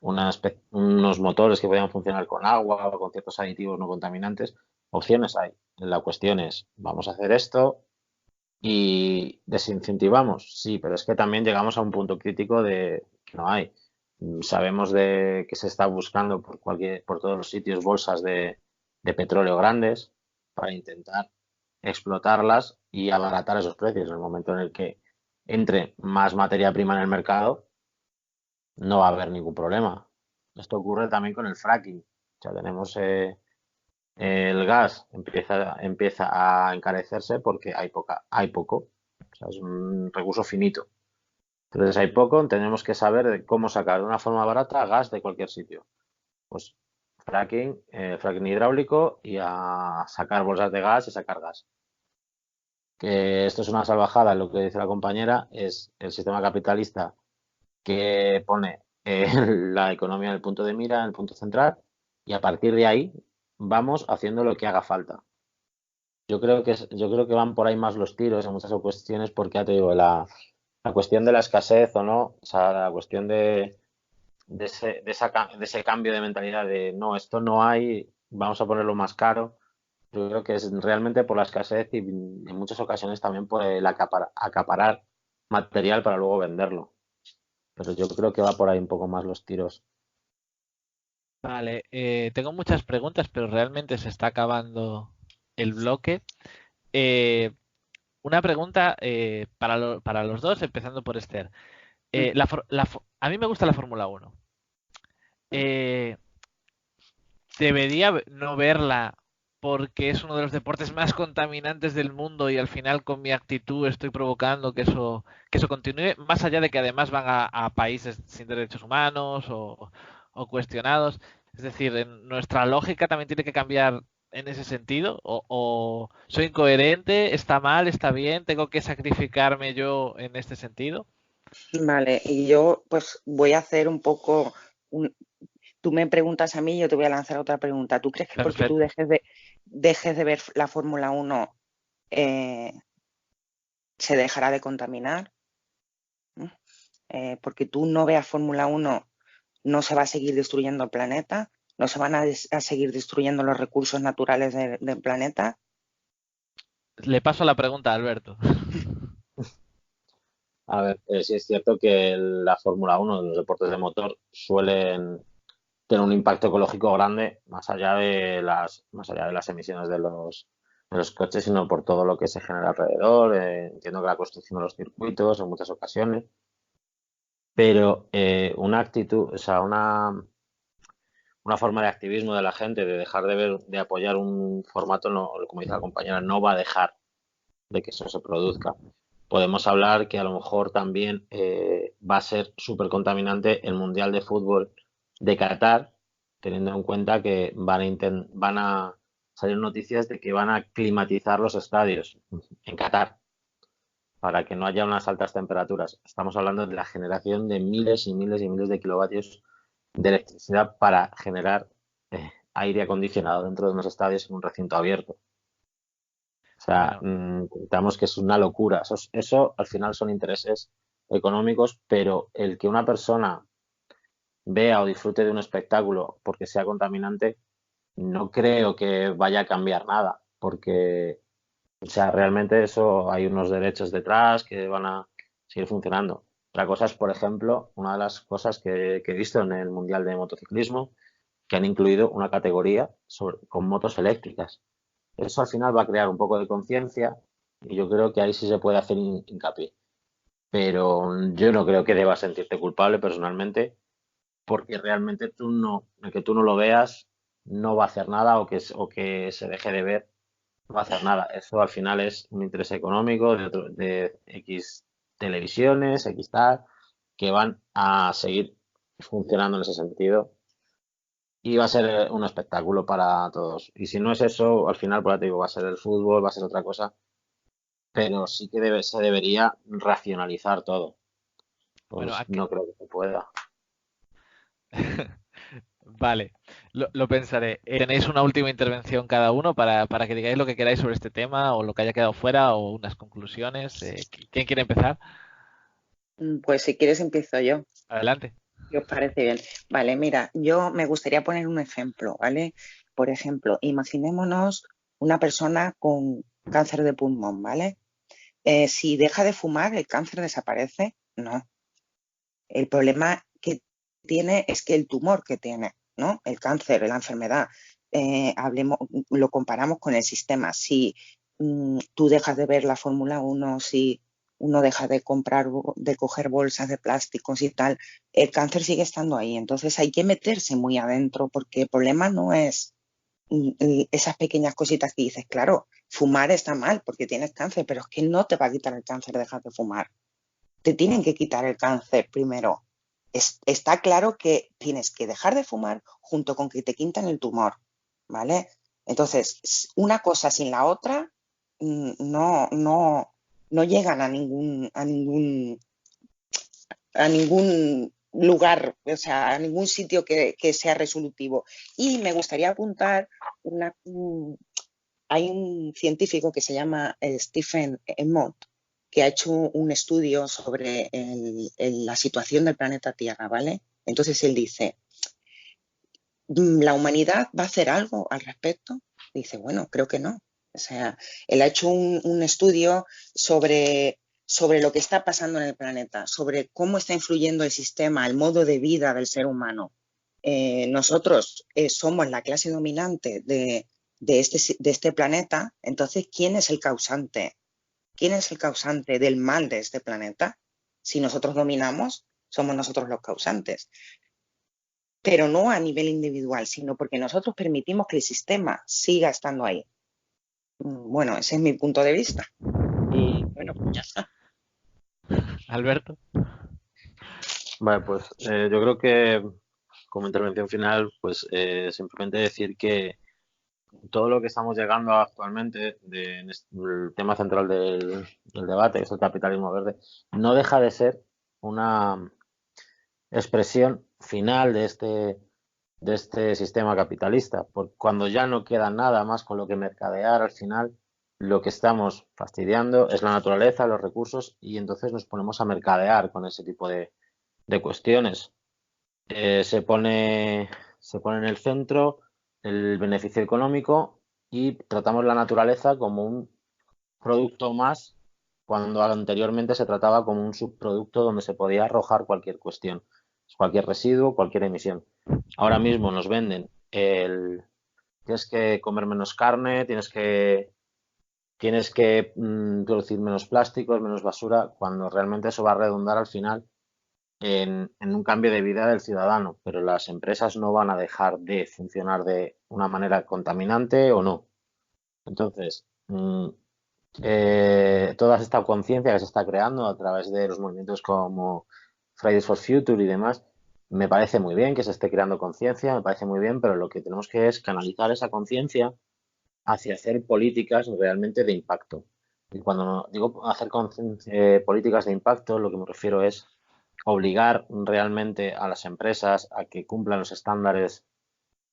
unos motores que podían funcionar con agua o con ciertos aditivos no contaminantes. Opciones hay. La cuestión es, vamos a hacer esto y desincentivamos. Sí, pero es que también llegamos a un punto crítico de que no hay. Sabemos de que se está buscando por todos los sitios bolsas de petróleo grandes para intentar explotarlas y abaratar esos precios. En el momento en el que entre más materia prima en el mercado, no va a haber ningún problema. Esto ocurre también con el fracking. O sea, tenemos el gas empieza a encarecerse porque hay poco. O sea, es un recurso finito. Entonces hay poco, tenemos que saber de cómo sacar de una forma barata gas de cualquier sitio. Pues fracking hidráulico y a sacar bolsas de gas y sacar gas. Que esto es una salvajada, lo que dice la compañera, es el sistema capitalista que pone la economía en el punto de mira, en el punto central, y a partir de ahí vamos haciendo lo que haga falta. Yo creo que van por ahí más los tiros en muchas cuestiones, porque ya te digo, la cuestión de la escasez o no, o sea, la cuestión de ese cambio de mentalidad de no, esto no hay, vamos a ponerlo más caro. Yo creo que es realmente por la escasez y en muchas ocasiones también por el acaparar material para luego venderlo. Pero yo creo que va por ahí un poco más los tiros. Vale, tengo muchas preguntas, pero realmente se está acabando el bloque. Eh, una pregunta para los dos, empezando por Esther. A mí me gusta la Fórmula 1. Eh, Debería no verla porque es uno de los deportes más contaminantes del mundo y al final con mi actitud estoy provocando que eso continúe, más allá de que además van a países sin derechos humanos o cuestionados. Es decir, nuestra lógica también tiene que cambiar en ese sentido. O soy incoherente, está mal, está bien, tengo que sacrificarme yo en este sentido. Vale, y yo pues voy a hacer un poco, tú me preguntas a mí, yo te voy a lanzar otra pregunta. ¿Tú crees que porque tú Perfecto. dejes de ver la Fórmula 1 se dejará de contaminar? ¿No? Porque tú no veas Fórmula 1, no se va a seguir destruyendo el planeta, no se van a seguir destruyendo los recursos naturales del planeta. Le paso la pregunta a Alberto. A ver, sí es cierto que la Fórmula 1, los deportes de motor, suelen tener un impacto ecológico grande, más allá de las emisiones de los coches, sino por todo lo que se genera alrededor. Entiendo que la construcción de los circuitos en muchas ocasiones, pero una actitud, o sea, una forma de activismo de la gente, de dejar de apoyar un formato, no, como dice la compañera, no va a dejar de que eso se produzca. Podemos hablar que a lo mejor también va a ser súper contaminante el Mundial de Fútbol de Qatar, teniendo en cuenta que van a salir noticias de que van a climatizar los estadios en Qatar para que no haya unas altas temperaturas. Estamos hablando de la generación de miles y miles y miles de kilovatios de electricidad para generar aire acondicionado dentro de unos estadios en un recinto abierto. O sea, Bueno, contamos que es una locura. Eso al final son intereses económicos, pero el que una persona vea o disfrute de un espectáculo porque sea contaminante, no creo que vaya a cambiar nada, porque, o sea, realmente eso hay unos derechos detrás que van a seguir funcionando. Otra cosa es, por ejemplo, una de las cosas que he visto en el Mundial de Motociclismo, que han incluido una categoría con motos eléctricas. Eso al final va a crear un poco de conciencia y yo creo que ahí sí se puede hacer hincapié. Pero yo no creo que debas sentirte culpable personalmente porque realmente el que tú no lo veas no va a hacer nada o que se deje de ver no va a hacer nada. Eso al final es un interés económico de X televisiones, X tal, que van a seguir funcionando en ese sentido y va a ser un espectáculo para todos. Y si no es eso, al final, pues ya te digo, va a ser el fútbol, va a ser otra cosa, pero sí que se debería racionalizar todo. bueno, Pues no creo que se pueda. Vale, lo pensaré. ¿Tenéis una última intervención cada uno para que digáis lo que queráis sobre este tema o lo que haya quedado fuera o unas conclusiones? ¿Quién quiere empezar? Pues si quieres empiezo yo. Adelante. ¿Qué os parece bien? Vale, mira, yo me gustaría poner un ejemplo, ¿vale? Por ejemplo, imaginémonos una persona con cáncer de pulmón, ¿vale? Si deja de fumar, ¿el cáncer desaparece? No. El problema que tiene es que el tumor que tiene, ¿no? El cáncer, la enfermedad, lo comparamos con el sistema. Si tú dejas de ver la Fórmula 1, si uno deja de coger bolsas de plásticos y tal, el cáncer sigue estando ahí. Entonces hay que meterse muy adentro porque el problema no es esas pequeñas cositas que dices, claro, fumar está mal porque tienes cáncer, pero es que no te va a quitar el cáncer dejar de fumar. Te tienen que quitar el cáncer primero. Está claro que tienes que dejar de fumar junto con que te quitan el tumor, ¿vale? Entonces, una cosa sin la otra no llegan a ningún lugar, o sea, a ningún sitio que sea resolutivo. Y me gustaría apuntar hay un científico que se llama Stephen Mott, que ha hecho un estudio sobre la situación del planeta Tierra, ¿vale? Entonces él dice, ¿la humanidad va a hacer algo al respecto? Dice, bueno, creo que no. O sea, él ha hecho un estudio sobre lo que está pasando en el planeta, sobre cómo está influyendo el sistema, el modo de vida del ser humano. Nosotros somos la clase dominante de este planeta, entonces, ¿quién es el causante? ¿Quién es el causante del mal de este planeta? Si nosotros dominamos, somos nosotros los causantes. Pero no a nivel individual, sino porque nosotros permitimos que el sistema siga estando ahí. Bueno, ese es mi punto de vista. Y bueno, ya está. Alberto. Vale, pues yo creo que como intervención final, pues simplemente decir que todo lo que estamos llegando actualmente, el tema central del debate, que es el capitalismo verde, no deja de ser una expresión final de este sistema capitalista. Porque cuando ya no queda nada más con lo que mercadear, al final lo que estamos fastidiando es la naturaleza, los recursos, y entonces nos ponemos a mercadear con ese tipo de cuestiones. Se pone en el centro el beneficio económico y tratamos la naturaleza como un producto más cuando anteriormente se trataba como un subproducto donde se podía arrojar cualquier cuestión, cualquier residuo, cualquier emisión. Ahora mismo nos venden tienes que comer menos carne, tienes que producir menos plásticos, menos basura, cuando realmente eso va a redundar al final en un cambio de vida del ciudadano, pero las empresas no van a dejar de funcionar de una manera contaminante o no. Entonces, toda esta conciencia que se está creando a través de los movimientos como Fridays for Future y demás, me parece muy bien que se esté creando conciencia, me parece muy bien, pero lo que tenemos que es canalizar esa conciencia hacia hacer políticas realmente de impacto. Y cuando digo hacer políticas de impacto, lo que me refiero es obligar realmente a las empresas a que cumplan los estándares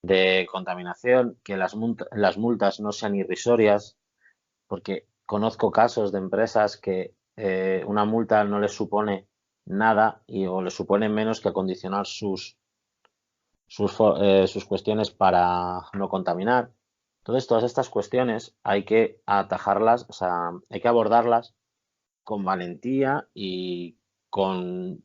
de contaminación, que las multas no sean irrisorias, porque conozco casos de empresas que una multa no les supone nada o les supone menos que acondicionar sus cuestiones para no contaminar. Entonces, todas estas cuestiones hay que atajarlas, o sea, hay que abordarlas con valentía y con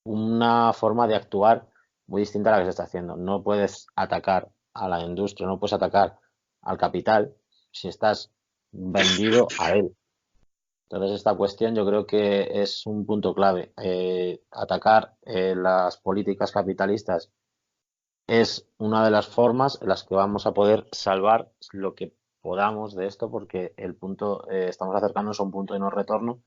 una forma de actuar muy distinta a la que se está haciendo. No puedes atacar a la industria, no puedes atacar al capital si estás vendido a él. Entonces, esta cuestión yo creo que es un punto clave. Atacar las políticas capitalistas es una de las formas en las que vamos a poder salvar lo que podamos de esto, porque estamos acercándonos a un punto de no retorno.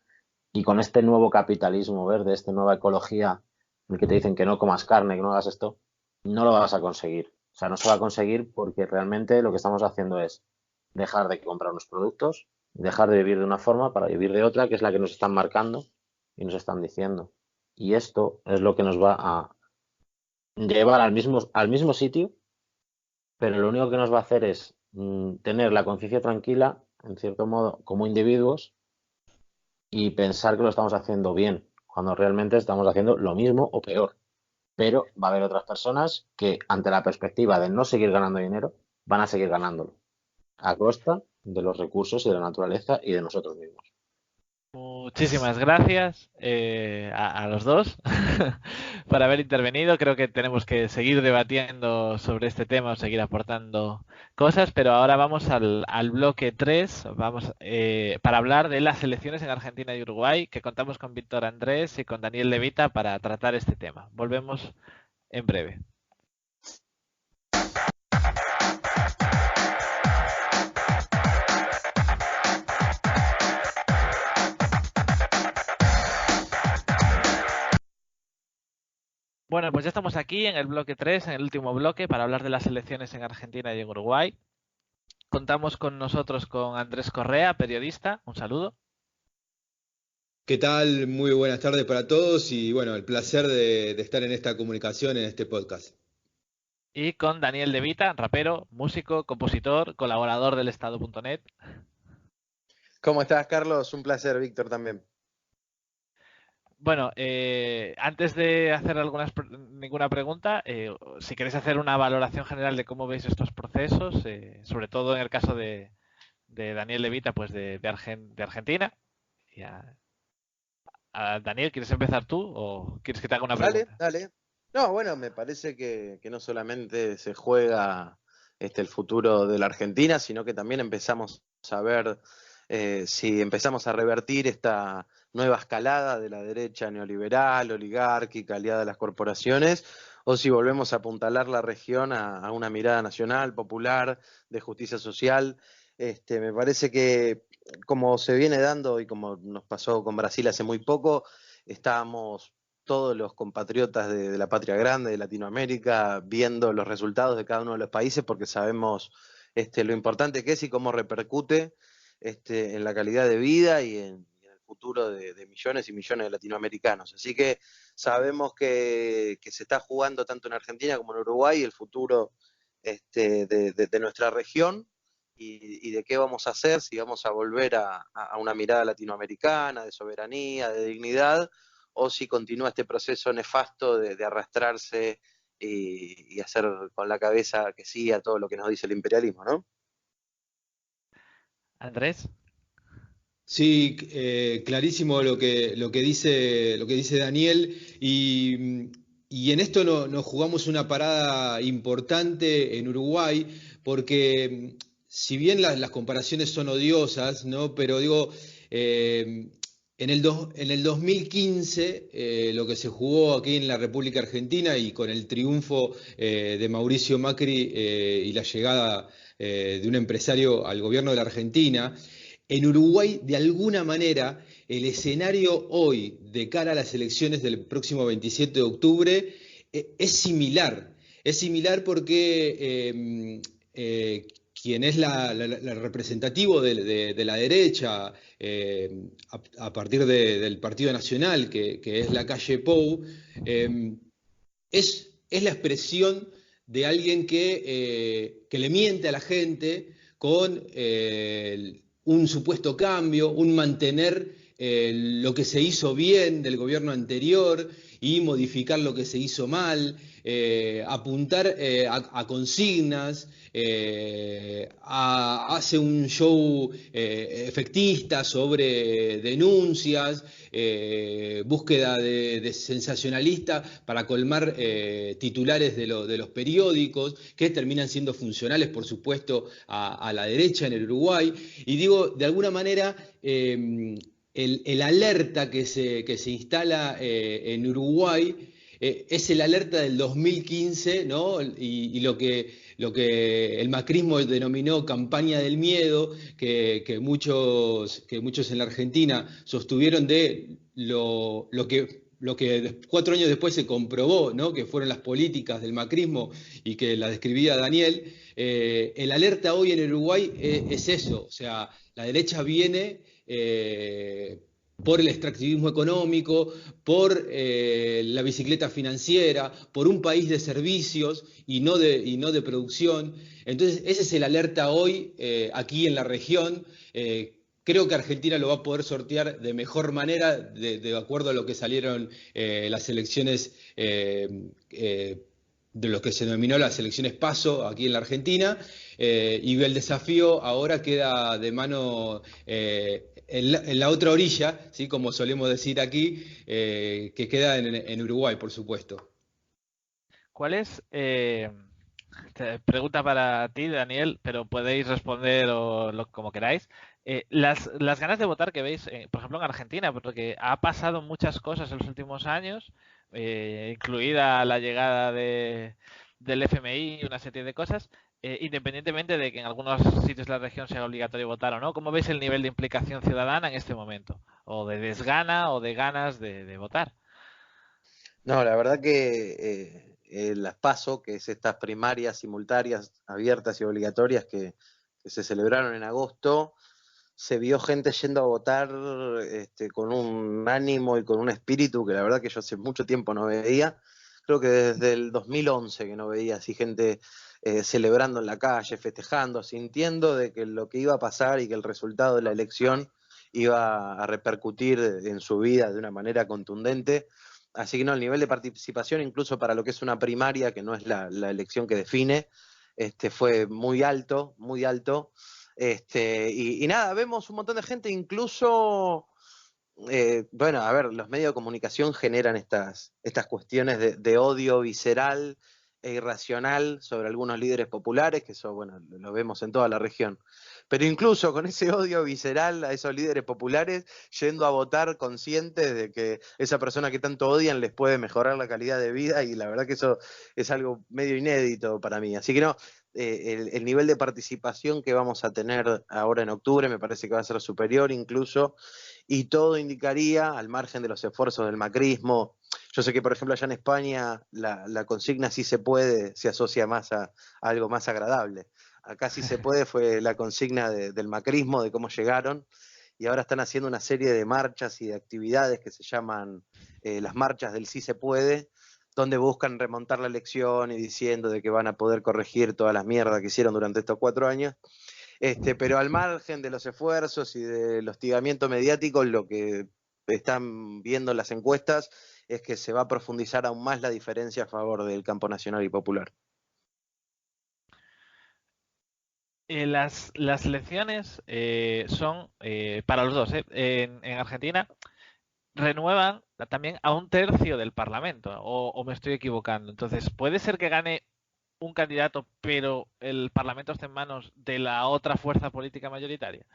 Y con este nuevo capitalismo verde, esta nueva ecología, en el que te dicen que no comas carne, que no hagas esto, no lo vas a conseguir. O sea, no se va a conseguir porque realmente lo que estamos haciendo es dejar de comprar unos productos, dejar de vivir de una forma para vivir de otra, que es la que nos están marcando y nos están diciendo. Y esto es lo que nos va llevar al mismo sitio, pero lo único que nos va a hacer es tener la conciencia tranquila, en cierto modo, como individuos, y pensar que lo estamos haciendo bien, cuando realmente estamos haciendo lo mismo o peor. Pero va a haber otras personas que, ante la perspectiva de no seguir ganando dinero, van a seguir ganándolo, a costa de los recursos y de la naturaleza y de nosotros mismos. Muchísimas gracias a los dos por haber intervenido. Creo que tenemos que seguir debatiendo sobre este tema o seguir aportando cosas, pero ahora vamos al bloque 3, para hablar de las elecciones en Argentina y Uruguay, que contamos con Víctor Andrés y con Daniel Levita para tratar este tema. Volvemos en breve. Bueno, pues ya estamos aquí en el bloque 3, en el último bloque, para hablar de las elecciones en Argentina y en Uruguay. Contamos con nosotros con Andrés Correa, periodista. Un saludo. ¿Qué tal? Muy buenas tardes para todos y bueno, el placer de estar en esta comunicación, en este podcast. Y con Daniel De Vita, rapero, músico, compositor, colaborador del Estado.net. ¿Cómo estás, Carlos? Un placer, Víctor, también. Bueno, antes de hacer ninguna pregunta, si queréis hacer una valoración general de cómo veis estos procesos, sobre todo en el caso de Daniel De Vita, pues de Argentina. Y a Daniel, ¿quieres empezar tú o quieres que te haga una pregunta? Dale. No, bueno, me parece que no solamente se juega el futuro de la Argentina, sino que también empezamos a ver si empezamos a revertir esta nueva escalada de la derecha neoliberal, oligárquica, aliada a las corporaciones, o si volvemos a apuntalar la región a una mirada nacional, popular, de justicia social. Me parece que, como se viene dando y como nos pasó con Brasil hace muy poco, estábamos todos los compatriotas de la patria grande, de Latinoamérica, viendo los resultados de cada uno de los países porque sabemos lo importante que es y cómo repercute en la calidad de vida y en el futuro de millones y millones de latinoamericanos. Así que sabemos que se está jugando tanto en Argentina como en Uruguay el futuro de nuestra región y de qué vamos a hacer, si vamos a volver a una mirada latinoamericana, de soberanía, de dignidad, o si continúa este proceso nefasto de arrastrarse y hacer con la cabeza que sí a todo lo que nos dice el imperialismo, ¿no? Andrés. Sí, clarísimo lo que dice Daniel y en esto nos jugamos una parada importante en Uruguay porque si bien las comparaciones son odiosas, ¿no? Pero digo, en el 2015 lo que se jugó aquí en la República Argentina y con el triunfo de Mauricio Macri y la llegada de un empresario al gobierno de la Argentina, en Uruguay, de alguna manera, el escenario hoy de cara a las elecciones del próximo 27 de octubre es similar. Es similar porque quien es la representativo de la derecha a partir del Partido Nacional, que es la calle Pou, es la expresión de alguien que le miente a la gente con un supuesto cambio, un mantener lo que se hizo bien del gobierno anterior y modificar lo que se hizo mal, apuntar a consignas, hace un show efectista sobre denuncias, búsqueda de sensacionalista para colmar titulares de los periódicos que terminan siendo funcionales, por supuesto, a la derecha en el Uruguay. Y digo, de alguna manera, el alerta que se instala en Uruguay es el alerta del 2015, ¿no? Y lo que el macrismo denominó campaña del miedo, que muchos en la Argentina sostuvieron de lo que 4 años después se comprobó, ¿no? Que fueron las políticas del macrismo y que la describía Daniel. El alerta hoy en Uruguay es eso, o sea, la derecha viene por el extractivismo económico, por la bicicleta financiera, por un país de servicios y no de producción. Entonces, ese es el alerta hoy aquí en la región. Creo que Argentina lo va a poder sortear de mejor manera, de acuerdo a lo que salieron las elecciones, de lo que se denominó las elecciones PASO aquí en la Argentina, y el desafío ahora queda de mano en la otra orilla, ¿sí? Como solemos decir aquí, que queda en Uruguay, por supuesto. ¿Cuál es? Pregunta para ti, Daniel, pero podéis responder como queráis. Las ganas de votar que veis, por ejemplo, en Argentina, porque ha pasado muchas cosas en los últimos años, incluida la llegada del FMI y una serie de cosas, independientemente de que en algunos sitios de la región sea obligatorio votar o no. ¿Cómo veis el nivel de implicación ciudadana en este momento? ¿O de desgana o de ganas de votar? No, la verdad que las PASO, que es estas primarias simultáneas, abiertas y obligatorias que se celebraron en agosto, se vio gente yendo a votar con un ánimo y con un espíritu que la verdad que yo hace mucho tiempo no veía. Creo que desde el 2011 que no veía así gente celebrando en la calle, festejando, sintiendo de que lo que iba a pasar y que el resultado de la elección iba a repercutir en su vida de una manera contundente. Así que no, el nivel de participación, incluso para lo que es una primaria, que no es la elección que define, fue muy alto, muy alto. Y nada, vemos un montón de gente, incluso, bueno, a ver, los medios de comunicación generan estas cuestiones de odio visceral e irracional sobre algunos líderes populares, que eso, bueno, lo vemos en toda la región. Pero incluso con ese odio visceral a esos líderes populares, yendo a votar conscientes de que esa persona que tanto odian les puede mejorar la calidad de vida, y la verdad que eso es algo medio inédito para mí. Así que no, el nivel de participación que vamos a tener ahora en octubre me parece que va a ser superior incluso, y todo indicaría, al margen de los esfuerzos del macrismo. Yo sé que, por ejemplo, allá en España la consigna "sí se puede" se asocia más a algo más agradable. Acá "sí se puede" fue la consigna del macrismo, de cómo llegaron, y ahora están haciendo una serie de marchas y de actividades que se llaman las marchas del "sí se puede", donde buscan remontar la elección y diciendo de que van a poder corregir todas las mierdas que hicieron durante estos 4 años. Pero al margen de los esfuerzos y del hostigamiento mediático, lo que están viendo las encuestas es que se va a profundizar aún más la diferencia a favor del campo nacional y popular. Las elecciones son para los dos. En Argentina renuevan también a un tercio del Parlamento, o me estoy equivocando. Entonces, ¿puede ser que gane un candidato, pero el Parlamento esté en manos de la otra fuerza política mayoritaria?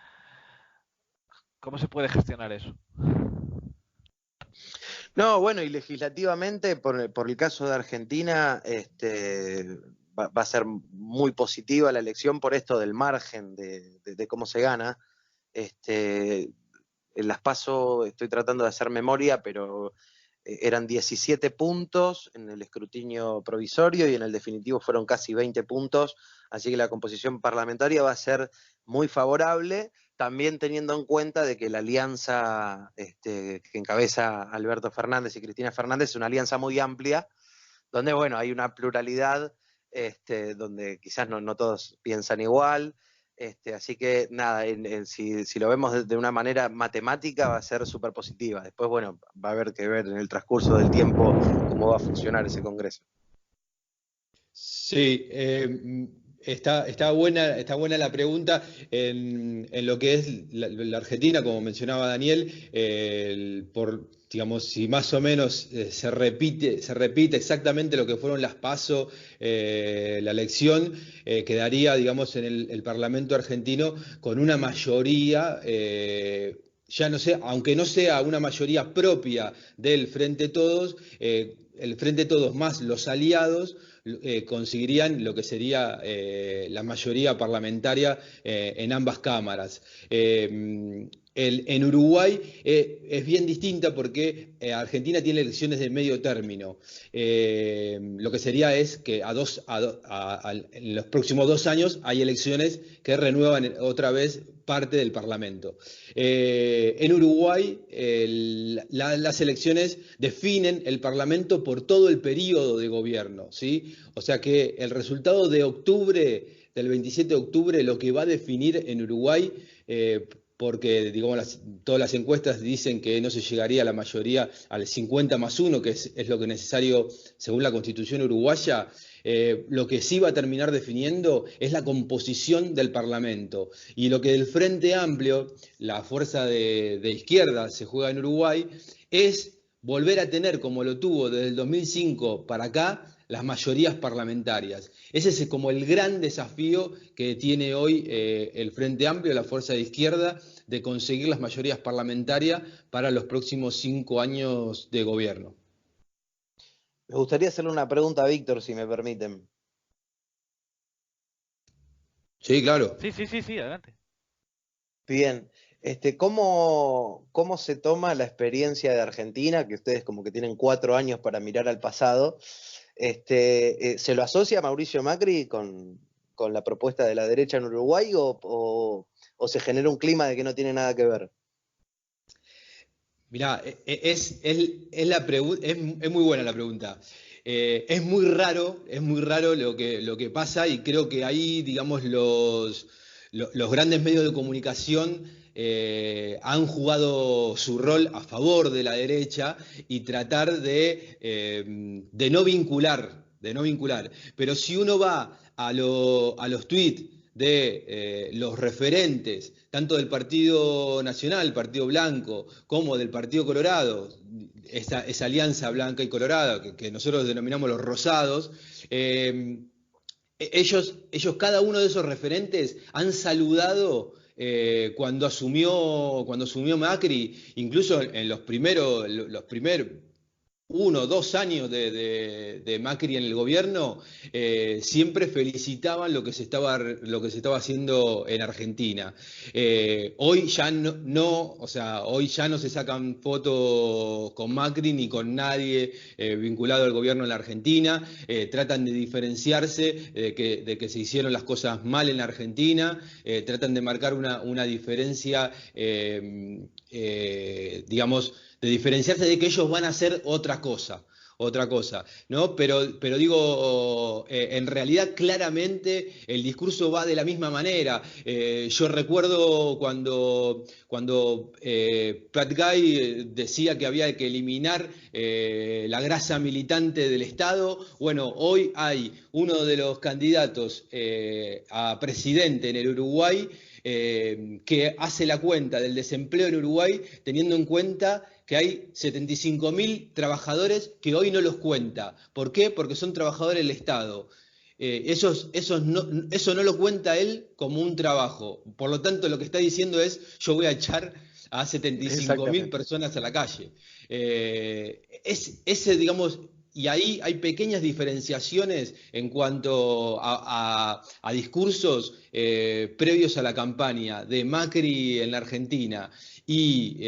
¿Cómo se puede gestionar eso? No, bueno, y legislativamente, por el caso de Argentina, va a ser muy positiva la elección por esto del margen de cómo se gana. En las PASO estoy tratando de hacer memoria, pero eran 17 puntos en el escrutinio provisorio y en el definitivo fueron casi 20 puntos, así que la composición parlamentaria va a ser muy favorable, también teniendo en cuenta de que la alianza que encabeza Alberto Fernández y Cristina Fernández es una alianza muy amplia, donde, bueno, hay una pluralidad, donde quizás no todos piensan igual. Así que nada, si lo vemos de una manera matemática va a ser súper positiva. Después, bueno, va a haber que ver en el transcurso del tiempo cómo va a funcionar ese Congreso. Sí, está buena la pregunta en lo que es la Argentina, como mencionaba Daniel, digamos, si más o menos se repite exactamente lo que fueron las PASO, la elección, quedaría, digamos, en el Parlamento argentino con una mayoría, ya no sé, aunque no sea una mayoría propia del Frente Todos, el Frente Todos más los aliados conseguirían lo que sería la mayoría parlamentaria en ambas cámaras. en Uruguay es bien distinta porque Argentina tiene elecciones de medio término. Lo que sería es que en los próximos 2 años hay elecciones que renuevan otra vez parte del Parlamento. En Uruguay las elecciones definen el Parlamento por todo el periodo de gobierno, ¿sí? O sea que el resultado de octubre, del 27 de octubre, lo que va a definir en Uruguay, porque digamos todas las encuestas dicen que no se llegaría a la mayoría al 50+1, que es lo que es necesario según la Constitución uruguaya. Lo que sí va a terminar definiendo es la composición del Parlamento. Y lo que del Frente Amplio, la fuerza de izquierda, se juega en Uruguay, es volver a tener, como lo tuvo desde el 2005 para acá, las mayorías parlamentarias. Ese es como el gran desafío que tiene hoy el Frente Amplio, la fuerza de izquierda, de conseguir las mayorías parlamentarias para los próximos 5 años de gobierno. Me gustaría hacerle una pregunta a Víctor, si me permiten. Sí, claro. Sí, adelante. Bien. ¿Cómo se toma la experiencia de Argentina, que ustedes como que tienen 4 años para mirar al pasado? ¿Se lo asocia Mauricio Macri con la propuesta de la derecha en Uruguay o se genera un clima de que no tiene nada que ver? Mirá, es muy buena la pregunta. Es muy raro lo que pasa, y creo que ahí, digamos, los grandes medios de comunicación han jugado su rol a favor de la derecha y tratar de no vincular. Pero si uno va a los tweets de los referentes, tanto del Partido Nacional, Partido Blanco, como del Partido Colorado, esa alianza blanca y colorada que nosotros denominamos los rosados, ellos, cada uno de esos referentes, han saludado cuando asumió Macri, incluso en los primeros 1 o 2 años de Macri en el gobierno, siempre felicitaban lo que se estaba haciendo en Argentina. Hoy ya hoy ya no se sacan fotos con Macri ni con nadie vinculado al gobierno en la Argentina. Tratan de diferenciarse de que se hicieron las cosas mal en la Argentina. Tratan de marcar una diferencia, digamos, de diferenciarse de que ellos van a hacer otra cosa, ¿no? Pero digo, en realidad claramente el discurso va de la misma manera. Yo recuerdo cuando Pat Guy decía que había que eliminar la grasa militante del Estado. Bueno, hoy hay uno de los candidatos a presidente en el Uruguay que hace la cuenta del desempleo en Uruguay teniendo en cuenta que hay 75.000 trabajadores que hoy no los cuenta. ¿Por qué? Porque son trabajadores del Estado. Eso no lo cuenta él como un trabajo. Por lo tanto, lo que está diciendo es: yo voy a echar a 75.000 personas a la calle. Digamos, y ahí hay pequeñas diferenciaciones en cuanto a discursos previos a la campaña de Macri en la Argentina y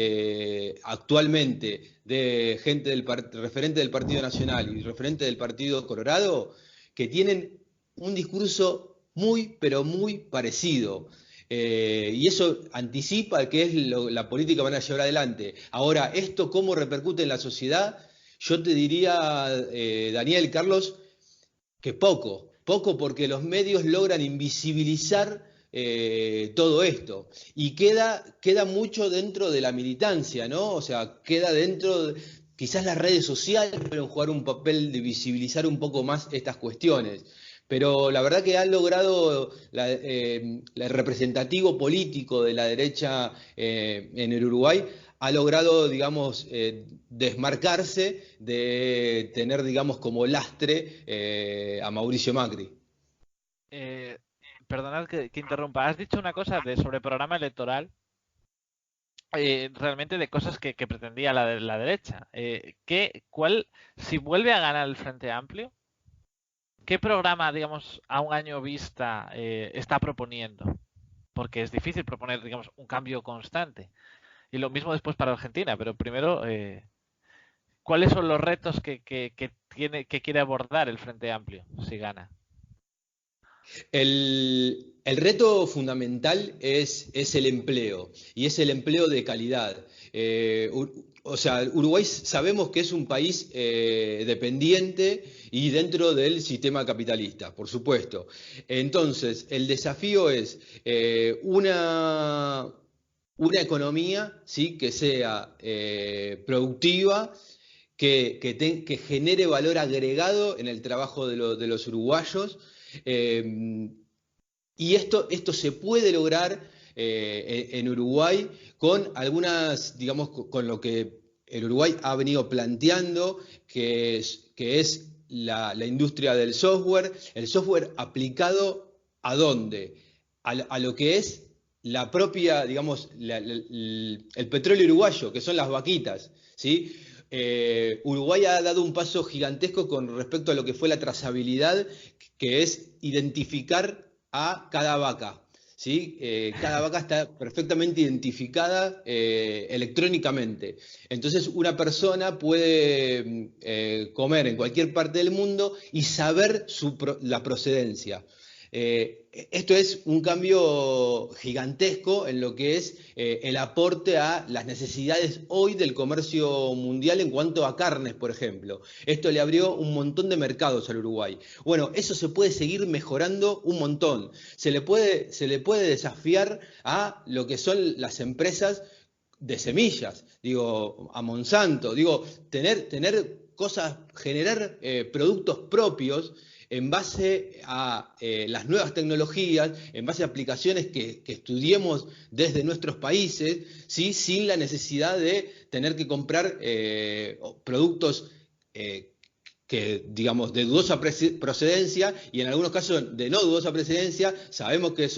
actualmente de gente referente del Partido Nacional y referente del Partido Colorado, que tienen un discurso muy, pero muy parecido. Y eso anticipa que es la política que van a llevar adelante. Ahora, ¿esto cómo repercute en la sociedad? Yo te diría, Daniel, Carlos, que poco, porque los medios logran invisibilizar todo esto, y queda mucho dentro de la militancia, ¿no? O sea, queda dentro, quizás las redes sociales pueden jugar un papel de visibilizar un poco más estas cuestiones, pero la verdad que han logrado el representativo político de la derecha en el Uruguay ha logrado, digamos, desmarcarse de tener, digamos, como lastre a Mauricio Macri. Perdonad que interrumpa. Has dicho una cosa sobre programa electoral, realmente de cosas que pretendía la derecha. Si vuelve a ganar el Frente Amplio, ¿qué programa, digamos, a un año vista está proponiendo? Porque es difícil proponer, digamos, un cambio constante. Y lo mismo después para Argentina, pero primero, ¿cuáles son los retos que quiere abordar el Frente Amplio si gana? El reto fundamental es el empleo, y es el empleo de calidad. O sea, Uruguay sabemos que es un país dependiente y dentro del sistema capitalista, por supuesto. Entonces, el desafío es una economía, ¿sí?, que sea productiva, que genere valor agregado en el trabajo de los uruguayos. Y esto se puede lograr en Uruguay con algunas, digamos, con lo que el Uruguay ha venido planteando, que es la industria del software, el software aplicado ¿a dónde? A lo que es la propia, digamos, el petróleo uruguayo, que son las vaquitas, ¿sí? Uruguay ha dado un paso gigantesco con respecto a lo que fue la trazabilidad, que es identificar a cada vaca, ¿sí? Cada vaca está perfectamente identificada electrónicamente. Entonces una persona puede comer en cualquier parte del mundo y saber la procedencia. Esto es un cambio gigantesco en lo que es el aporte a las necesidades hoy del comercio mundial en cuanto a carnes, por ejemplo. Esto le abrió un montón de mercados al Uruguay. Bueno, eso se puede seguir mejorando un montón. Se le puede desafiar a lo que son las empresas de semillas, digo, a Monsanto, digo, tener cosas, generar productos propios en base a las nuevas tecnologías, en base a aplicaciones que estudiemos desde nuestros países, ¿sí?, sin la necesidad de tener que comprar productos que, digamos, de dudosa procedencia, y en algunos casos de no dudosa procedencia, sabemos que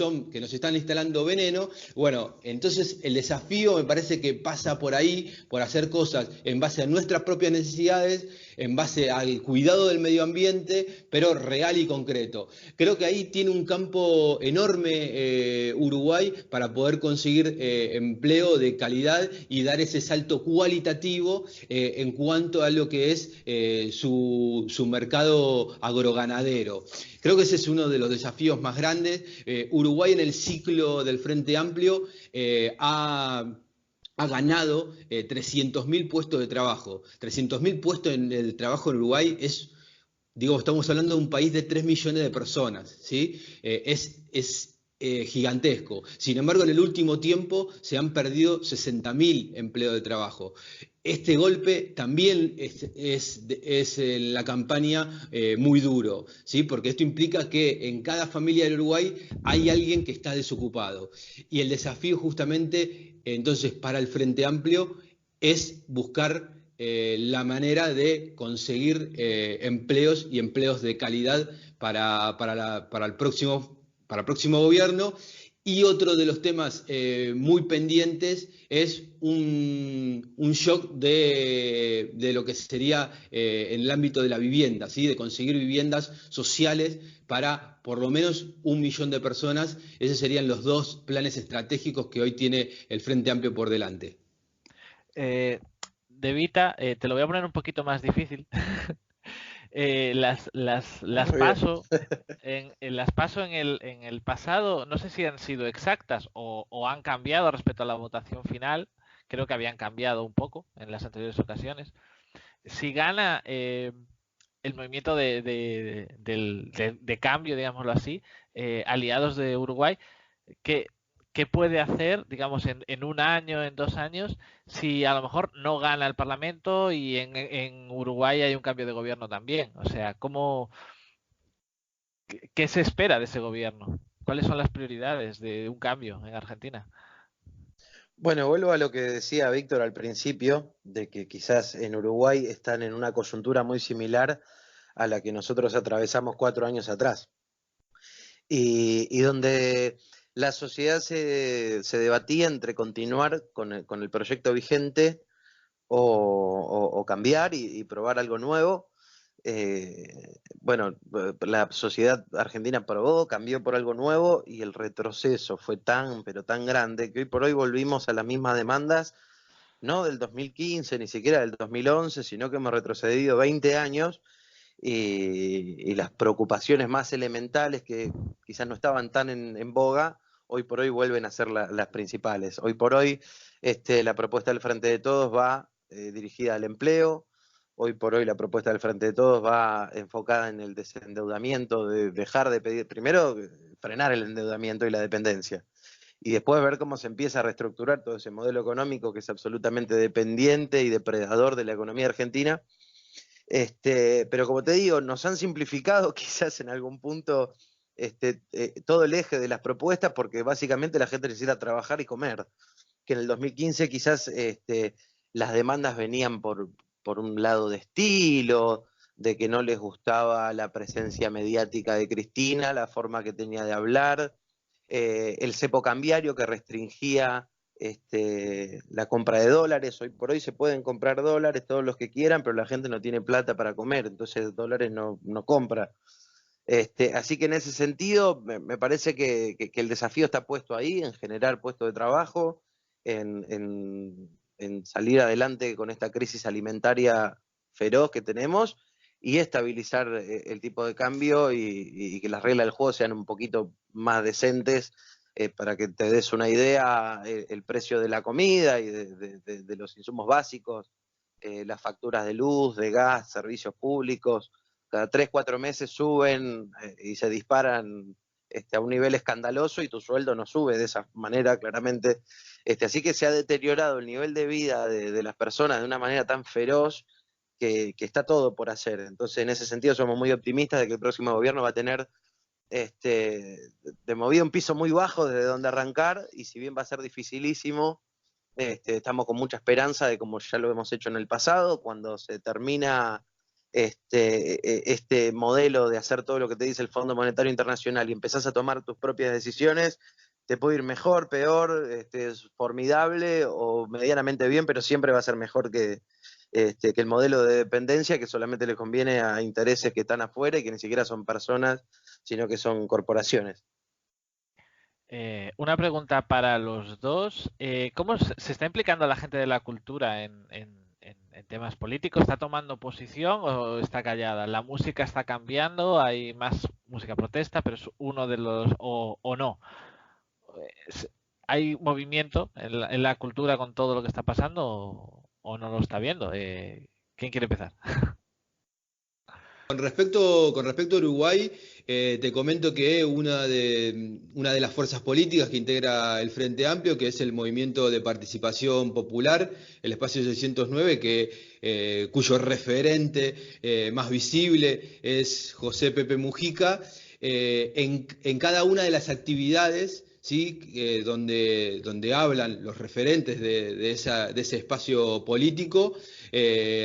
nos están instalando veneno. Bueno, entonces el desafío me parece que pasa por ahí, por hacer cosas en base a nuestras propias necesidades, en base al cuidado del medio ambiente, pero real y concreto. Creo que ahí tiene un campo enorme Uruguay para poder conseguir empleo de calidad y dar ese salto cualitativo en cuanto a lo que es su mercado agroganadero. Creo que ese es uno de los desafíos más grandes. Uruguay en el ciclo del Frente Amplio ha ganado 300.000 puestos de trabajo. 300.000 puestos en el trabajo en Uruguay es, digo, estamos hablando de un país de 3 millones de personas, ¿sí? Es gigantesco. Sin embargo, en el último tiempo se han perdido 60.000 empleos de trabajo. Este golpe también es en la campaña muy duro, ¿sí? Porque esto implica que en cada familia del Uruguay hay alguien que está desocupado. Y el desafío justamente, entonces, para el Frente Amplio es buscar la manera de conseguir empleos y empleos de calidad para el próximo gobierno. Y otro de los temas muy pendientes es un shock de lo que sería en el ámbito de la vivienda, ¿sí?, de conseguir viviendas sociales para por lo menos 1 millón de personas. Esos serían los 2 planes estratégicos que hoy tiene el Frente Amplio por delante. De Vita, te lo voy a poner un poquito más difícil. Las PASO en el pasado, no sé si han sido exactas o han cambiado respecto a la votación final. Creo que habían cambiado un poco en las anteriores ocasiones. Si gana el movimiento de cambio, digámoslo así, aliados de Uruguay, ¿qué puede hacer, digamos, en 1 año, en 2 años, si a lo mejor no gana el Parlamento y en Uruguay hay un cambio de gobierno también? O sea, ¿qué se espera de ese gobierno? ¿Cuáles son las prioridades de un cambio en Argentina? Bueno, vuelvo a lo que decía Víctor al principio, de que quizás en Uruguay están en una coyuntura muy similar a la que nosotros atravesamos 4 años atrás. Y donde la sociedad se debatía entre continuar con el proyecto vigente o cambiar y probar algo nuevo. bueno, la sociedad argentina probó, cambió por algo nuevo y el retroceso fue tan, pero tan grande que hoy por hoy volvimos a las mismas demandas, no del 2015, ni siquiera del 2011, sino que hemos retrocedido 20 años y las preocupaciones más elementales que quizás no estaban tan en boga, hoy por hoy vuelven a ser las principales. Hoy por hoy la propuesta del Frente de Todos va dirigida al empleo. Hoy por hoy la propuesta del Frente de Todos va enfocada en el desendeudamiento, de dejar de pedir, primero frenar el endeudamiento y la dependencia, y después ver cómo se empieza a reestructurar todo ese modelo económico que es absolutamente dependiente y depredador de la economía argentina. Pero como te digo, nos han simplificado quizás en algún punto todo el eje de las propuestas, porque básicamente la gente necesita trabajar y comer, que en el 2015 quizás las demandas venían por un lado de estilo, de que no les gustaba la presencia mediática de Cristina, la forma que tenía de hablar, el cepo cambiario que restringía la compra de dólares. Hoy por hoy se pueden comprar dólares todos los que quieran, pero la gente no tiene plata para comer, entonces dólares no compra. Así que en ese sentido me parece que el desafío está puesto ahí, en generar puestos de trabajo, en salir adelante con esta crisis alimentaria feroz que tenemos y estabilizar el tipo de cambio y que las reglas del juego sean un poquito más decentes. Para que te des una idea, el precio de la comida y de los insumos básicos, las facturas de luz, de gas, servicios públicos, cada 3, 4 meses suben y se disparan a un nivel escandaloso y tu sueldo no sube de esa manera, claramente. Así que se ha deteriorado el nivel de vida de las personas de una manera tan feroz que está todo por hacer. Entonces, en ese sentido, somos muy optimistas de que el próximo gobierno va a tener de movida un piso muy bajo desde donde arrancar, y si bien va a ser dificilísimo, estamos con mucha esperanza de, como ya lo hemos hecho en el pasado, cuando se termina este modelo de hacer todo lo que te dice el Fondo Monetario Internacional y empezás a tomar tus propias decisiones, te puede ir mejor, peor, es formidable o medianamente bien, pero siempre va a ser mejor que el modelo de dependencia, que solamente le conviene a intereses que están afuera y que ni siquiera son personas, sino que son corporaciones. Una pregunta para los dos. ¿Cómo se está implicando la gente de la cultura en temas políticos? ¿Está tomando posición o está callada? ¿La música está cambiando? ¿Hay más música protesta, pero es uno de los... o no? ¿Hay movimiento en la cultura con todo lo que está pasando o no lo está viendo? ¿Quién quiere empezar? Con respecto a Uruguay, te comento que una de las fuerzas políticas que integra el Frente Amplio, que es el Movimiento de Participación Popular, el Espacio 609, cuyo referente más visible es José Pepe Mujica, en cada una de las actividades, ¿sí? Donde hablan los referentes de ese espacio político,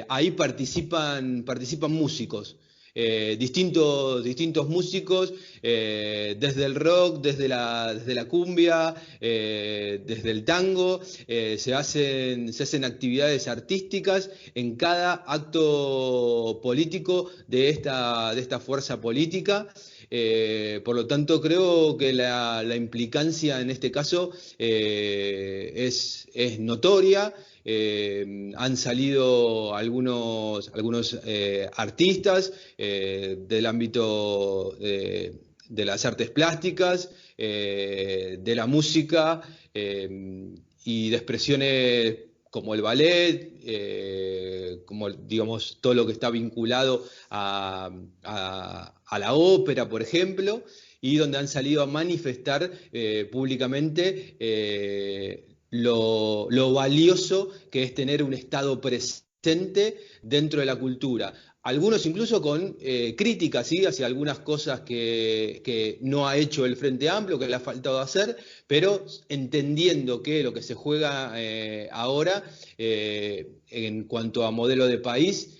ahí participan músicos. Distintos músicos, desde el rock, desde la cumbia, desde el tango, se hacen actividades artísticas en cada acto político de esta fuerza política. Por lo tanto, creo que la implicancia en este caso es notoria. Han salido algunos artistas del ámbito de las artes plásticas, de la música y de expresiones como el ballet, como digamos todo lo que está vinculado a la ópera, por ejemplo, y donde han salido a manifestar públicamente lo valioso que es tener un Estado presente dentro de la cultura. Algunos incluso con críticas, ¿sí? Hacia algunas cosas que no ha hecho el Frente Amplio, que le ha faltado hacer, pero entendiendo que lo que se juega ahora en cuanto a modelo de país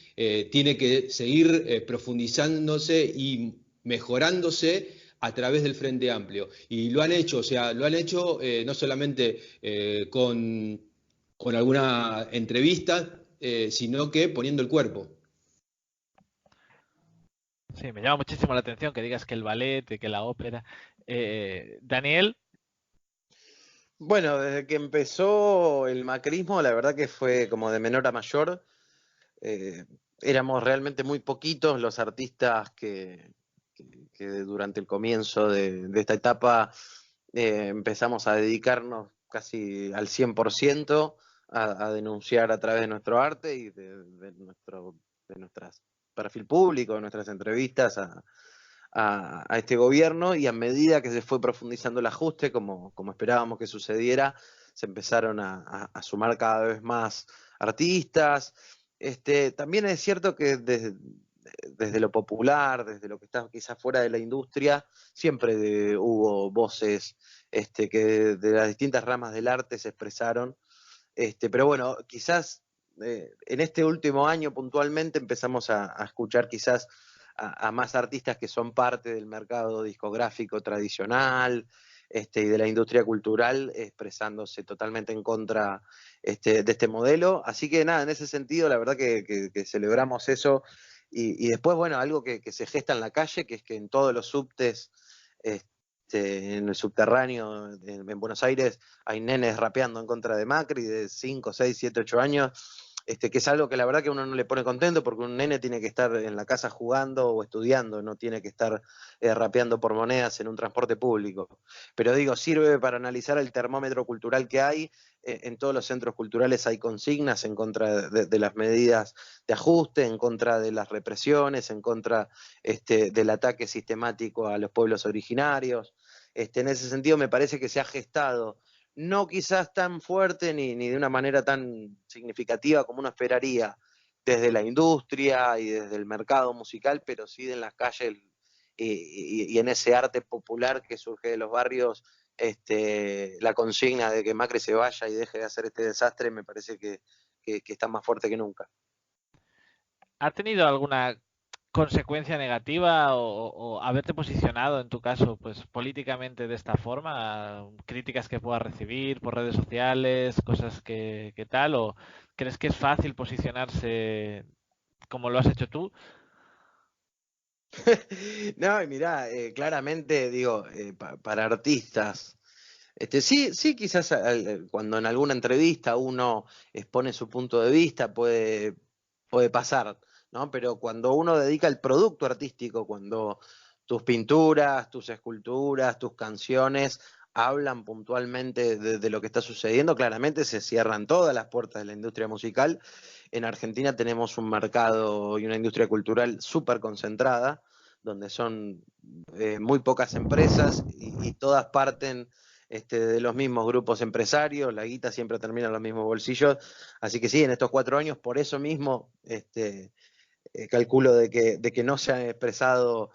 tiene que seguir profundizándose y mejorándose a través del Frente Amplio. Y lo han hecho, no solamente con alguna entrevista, sino que poniendo el cuerpo. Sí, me llama muchísimo la atención que digas que el ballet, que la ópera. Daniel, Bueno, desde que empezó el macrismo, la verdad que fue como de menor a mayor. Eh, Éramos realmente muy poquitos los artistas que durante el comienzo de esta etapa empezamos a dedicarnos casi al 100% a denunciar a través de nuestro arte y de nuestras perfil público, de nuestras entrevistas a este gobierno, y a medida que se fue profundizando el ajuste, como esperábamos que sucediera, se empezaron a sumar cada vez más artistas. También es cierto que desde lo popular, desde lo que está quizás fuera de la industria, siempre hubo voces que de las distintas ramas del arte se expresaron. Pero bueno, quizás en este último año puntualmente empezamos a escuchar quizás a más artistas que son parte del mercado discográfico tradicional, y de la industria cultural, expresándose totalmente en contra de este modelo. Así que nada, en ese sentido, la verdad que celebramos eso. Y después, bueno, algo que se gesta en la calle, que es que en todos los subtes, en el subterráneo en Buenos Aires, hay nenes rapeando en contra de Macri de 5, 6, 7, 8 años, que es algo que la verdad que uno no le pone contento, porque un nene tiene que estar en la casa jugando o estudiando, no tiene que estar rapeando por monedas en un transporte público. Pero digo, sirve para analizar el termómetro cultural que hay. En todos los centros culturales hay consignas en contra de las medidas de ajuste, en contra de las represiones, en contra del ataque sistemático a los pueblos originarios. En ese sentido me parece que se ha gestado, no quizás tan fuerte ni de una manera tan significativa como uno esperaría desde la industria y desde el mercado musical, pero sí en las calles y en ese arte popular que surge de los barrios. La consigna de que Macri se vaya y deje de hacer este desastre me parece que está más fuerte que nunca. ¿ha tenido alguna consecuencia negativa o haberte posicionado en tu caso pues políticamente de esta forma? ¿Críticas que puedas recibir por redes sociales, cosas que tal? ¿O crees que es fácil posicionarse como lo has hecho tú? No, y mirá, claramente digo, para artistas, sí, sí, quizás cuando en alguna entrevista uno expone su punto de vista puede pasar, ¿no? Pero cuando uno dedica el producto artístico, cuando tus pinturas, tus esculturas, tus canciones hablan puntualmente de lo que está sucediendo, claramente se cierran todas las puertas de la industria musical. En Argentina tenemos un mercado y una industria cultural súper concentrada, donde son muy pocas empresas y todas parten de los mismos grupos empresarios, la guita siempre termina en los mismos bolsillos. Así que sí, en estos 4 años, por eso mismo, calculo de que no se han expresado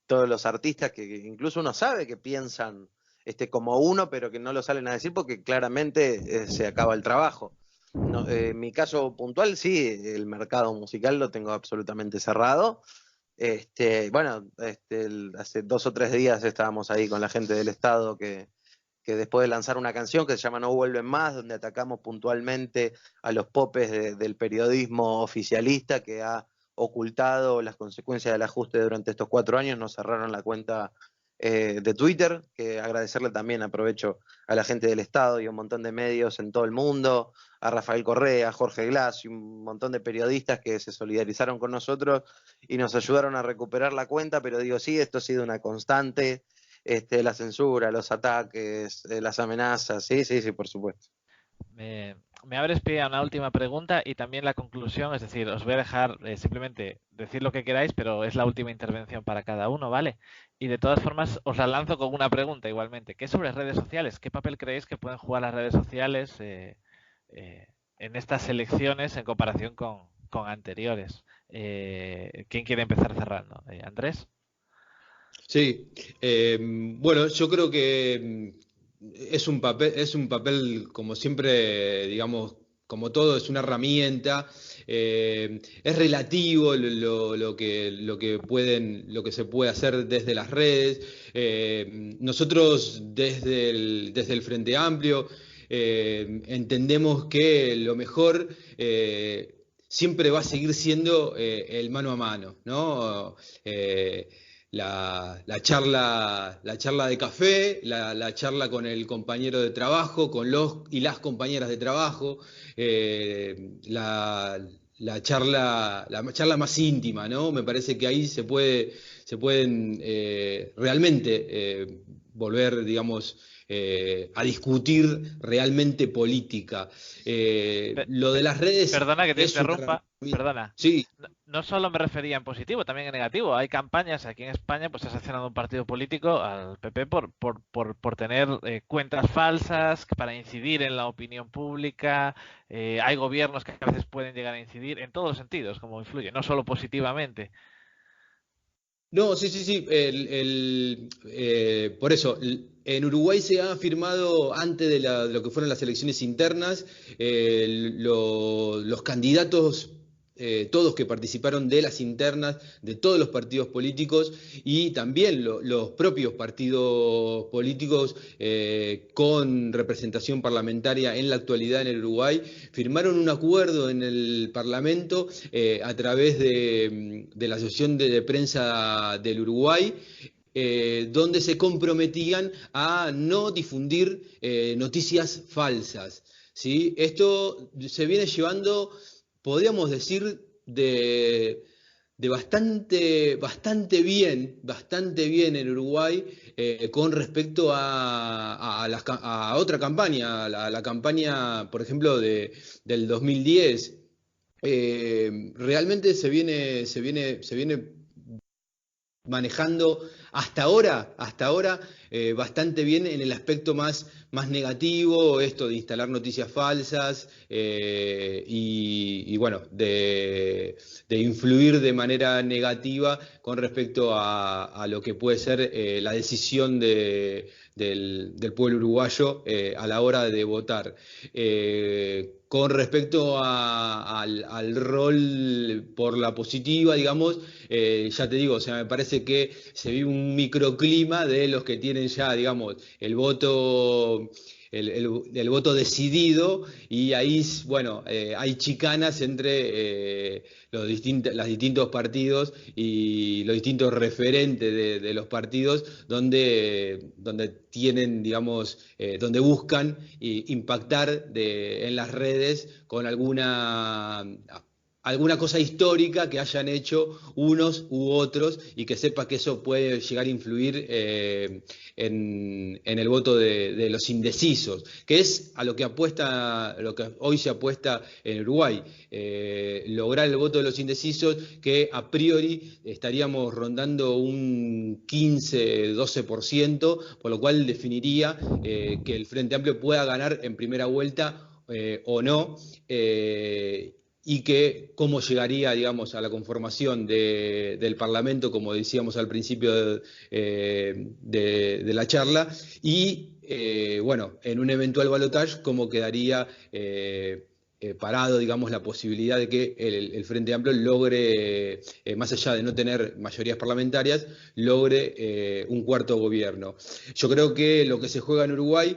todos los artistas, que incluso uno sabe que piensan como uno, pero que no lo salen a decir porque claramente se acaba el trabajo. No, en mi caso puntual, sí, el mercado musical lo tengo absolutamente cerrado. Bueno, hace 2 o 3 días estábamos ahí con la gente del Estado que después de lanzar una canción que se llama No Vuelven Más, donde atacamos puntualmente a los popes del periodismo oficialista que ha ocultado las consecuencias del ajuste durante estos 4 años, nos cerraron la cuenta de Twitter, que agradecerle también, aprovecho, a la gente del Estado y a un montón de medios en todo el mundo, a Rafael Correa, a Jorge Glass y un montón de periodistas que se solidarizaron con nosotros y nos ayudaron a recuperar la cuenta. Pero digo, sí, esto ha sido una constante, la censura, los ataques, las amenazas, sí, sí, sí, por supuesto. Me abres pie a una última pregunta y también la conclusión, es decir, os voy a dejar simplemente decir lo que queráis, pero es la última intervención para cada uno, ¿vale? Y de todas formas os la lanzo con una pregunta igualmente, ¿qué es sobre redes sociales? ¿Qué papel creéis que pueden jugar las redes sociales en estas elecciones en comparación con anteriores? ¿Quién quiere empezar cerrando? ¿Andrés? Sí, bueno, yo creo que es un papel, como siempre, digamos, como todo, es una herramienta, es relativo lo que se puede hacer desde las redes. Nosotros desde el Frente Amplio entendemos que lo mejor siempre va a seguir siendo el mano a mano, ¿no? La charla de café, la charla con el compañero de trabajo, con los y las compañeras de trabajo, la charla más íntima, ¿no? Me parece que ahí se pueden realmente volver, digamos, a discutir realmente política. Lo de las redes Perdona que te es una interrumpa, herramienta. perdona. Sí, No solo me refería en positivo, también en negativo. Hay campañas aquí en España, pues se ha sancionado un partido político, al PP, por tener cuentas falsas para incidir en la opinión pública. Hay gobiernos que a veces pueden llegar a incidir en todos los sentidos, como influye, no solo positivamente. no, sí, sí, sí. Por eso, en Uruguay se ha firmado antes de lo que fueron las elecciones internas, los candidatos, todos que participaron de las internas, de todos los partidos políticos y también los propios partidos políticos con representación parlamentaria en la actualidad en el Uruguay, firmaron un acuerdo en el Parlamento a través de la Asociación de Prensa del Uruguay, donde se comprometían a no difundir noticias falsas. ¿Sí? Esto se viene llevando, podríamos decir, de bastante bien en Uruguay con respecto a otra campaña, a la campaña, por ejemplo, del 2010. Realmente se viene manejando hasta ahora bastante bien en el aspecto más negativo, esto de instalar noticias falsas y bueno, de influir de manera negativa con respecto a lo que puede ser la decisión del pueblo uruguayo a la hora de votar. Con respecto al rol por la positiva, digamos, ya te digo, o sea, me parece que se vive un microclima de los que tienen ya, digamos, el voto decidido y ahí, bueno, hay chicanas entre los distintos partidos y los distintos referentes de los partidos donde tienen, digamos, donde buscan impactar en las redes con alguna cosa histórica que hayan hecho unos u otros y que sepa que eso puede llegar a influir en el voto de los indecisos, que es a lo que hoy se apuesta en Uruguay, lograr el voto de los indecisos, que a priori estaríamos rondando un 15-12%, por lo cual definiría que el Frente Amplio pueda ganar en primera vuelta o no. Y que cómo llegaría, digamos, a la conformación del Parlamento, como decíamos al principio de la charla, y bueno, en un eventual balotaje, cómo quedaría parado, digamos, la posibilidad de que el Frente Amplio logre, más allá de no tener mayorías parlamentarias, logre un cuarto gobierno. Yo creo que lo que se juega en Uruguay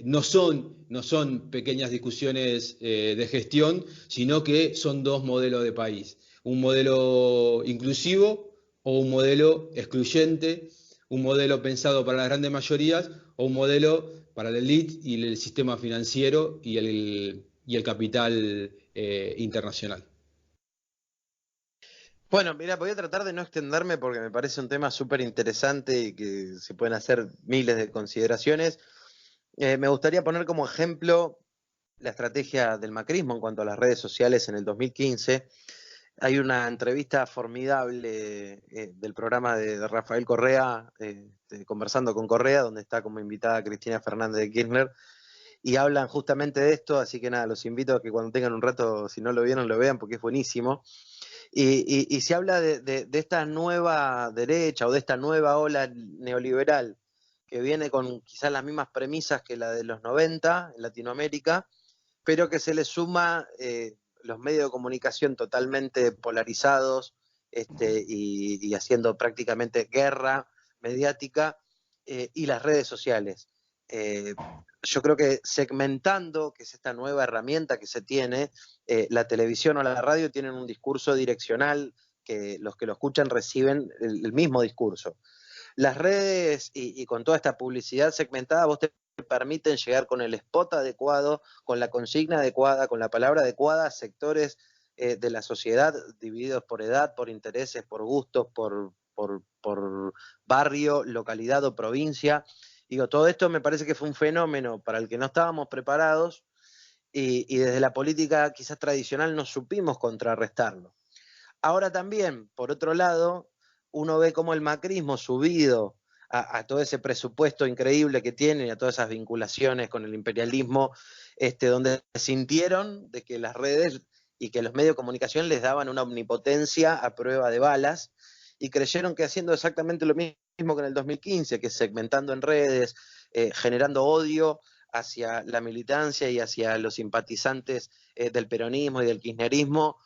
no son pequeñas discusiones de gestión, sino que son dos modelos de país. Un modelo inclusivo o un modelo excluyente, un modelo pensado para las grandes mayorías o un modelo para la élite y el sistema financiero y el capital internacional. Bueno, mira, voy a tratar de no extenderme porque me parece un tema súper interesante y que se pueden hacer miles de consideraciones. Me gustaría poner como ejemplo la estrategia del macrismo en cuanto a las redes sociales en el 2015. Hay una entrevista formidable del programa de Rafael Correa, Conversando con Correa, donde está como invitada Cristina Fernández de Kirchner, y hablan justamente de esto, así que nada, los invito a que cuando tengan un rato, si no lo vieron, lo vean porque es buenísimo. Y se habla de esta nueva derecha o de esta nueva ola neoliberal que viene con quizás las mismas premisas que la de los 90 en Latinoamérica, pero que se le suma los medios de comunicación totalmente polarizados y haciendo prácticamente guerra mediática y las redes sociales. yo creo que segmentando, que es esta nueva herramienta que se tiene, la televisión o la radio tienen un discurso direccional que los que lo escuchan reciben el mismo discurso. Las redes y con toda esta publicidad segmentada, vos te permiten llegar con el spot adecuado, con la consigna adecuada, con la palabra adecuada a sectores de la sociedad divididos por edad, por intereses, por gustos, por barrio, localidad o provincia. Digo, todo esto me parece que fue un fenómeno para el que no estábamos preparados y desde la política quizás tradicional no supimos contrarrestarlo. Ahora también, por otro lado, uno ve cómo el macrismo subido a todo ese presupuesto increíble que tiene y a todas esas vinculaciones con el imperialismo, donde sintieron de que las redes y que los medios de comunicación les daban una omnipotencia a prueba de balas y creyeron que haciendo exactamente lo mismo que en el 2015, que es segmentando en redes, generando odio hacia la militancia y hacia los simpatizantes del peronismo y del kirchnerismo,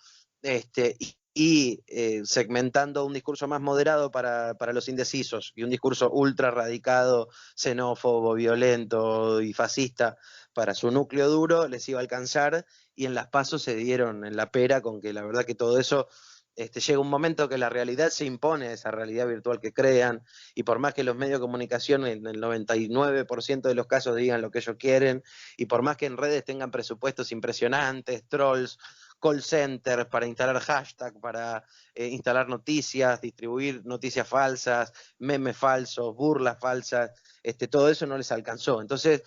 segmentando un discurso más moderado para los indecisos y un discurso ultra radicado, xenófobo, violento y fascista para su núcleo duro, les iba a alcanzar, y en las PASO se dieron en la pera con que la verdad que todo eso llega un momento que la realidad se impone a esa realidad virtual que crean, y por más que los medios de comunicación en el 99% de los casos digan lo que ellos quieren, y por más que en redes tengan presupuestos impresionantes, trolls, call centers para instalar hashtag, para instalar noticias, distribuir noticias falsas, memes falsos, burlas falsas, todo eso no les alcanzó. Entonces,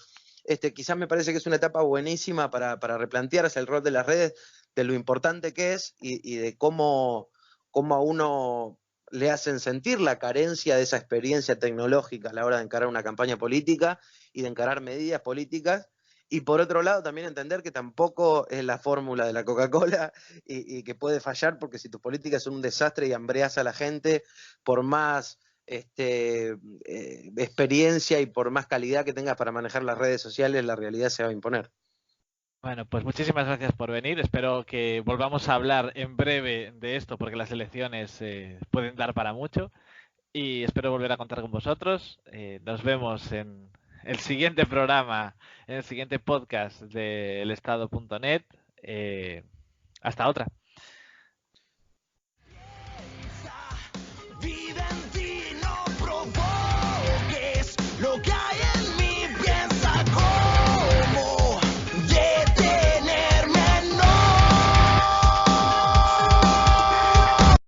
quizás me parece que es una etapa buenísima para replantearse el rol de las redes, de lo importante que es y de cómo a uno le hacen sentir la carencia de esa experiencia tecnológica a la hora de encarar una campaña política y de encarar medidas políticas. Y por otro lado, también entender que tampoco es la fórmula de la Coca-Cola y que puede fallar, porque si tus políticas son un desastre y hambreas a la gente, por más experiencia y por más calidad que tengas para manejar las redes sociales, la realidad se va a imponer. Bueno, pues muchísimas gracias por venir. Espero que volvamos a hablar en breve de esto, porque las elecciones pueden dar para mucho. Y espero volver a contar con vosotros. Nos vemos en el siguiente programa, en el siguiente podcast de elestado.net. Hasta otra.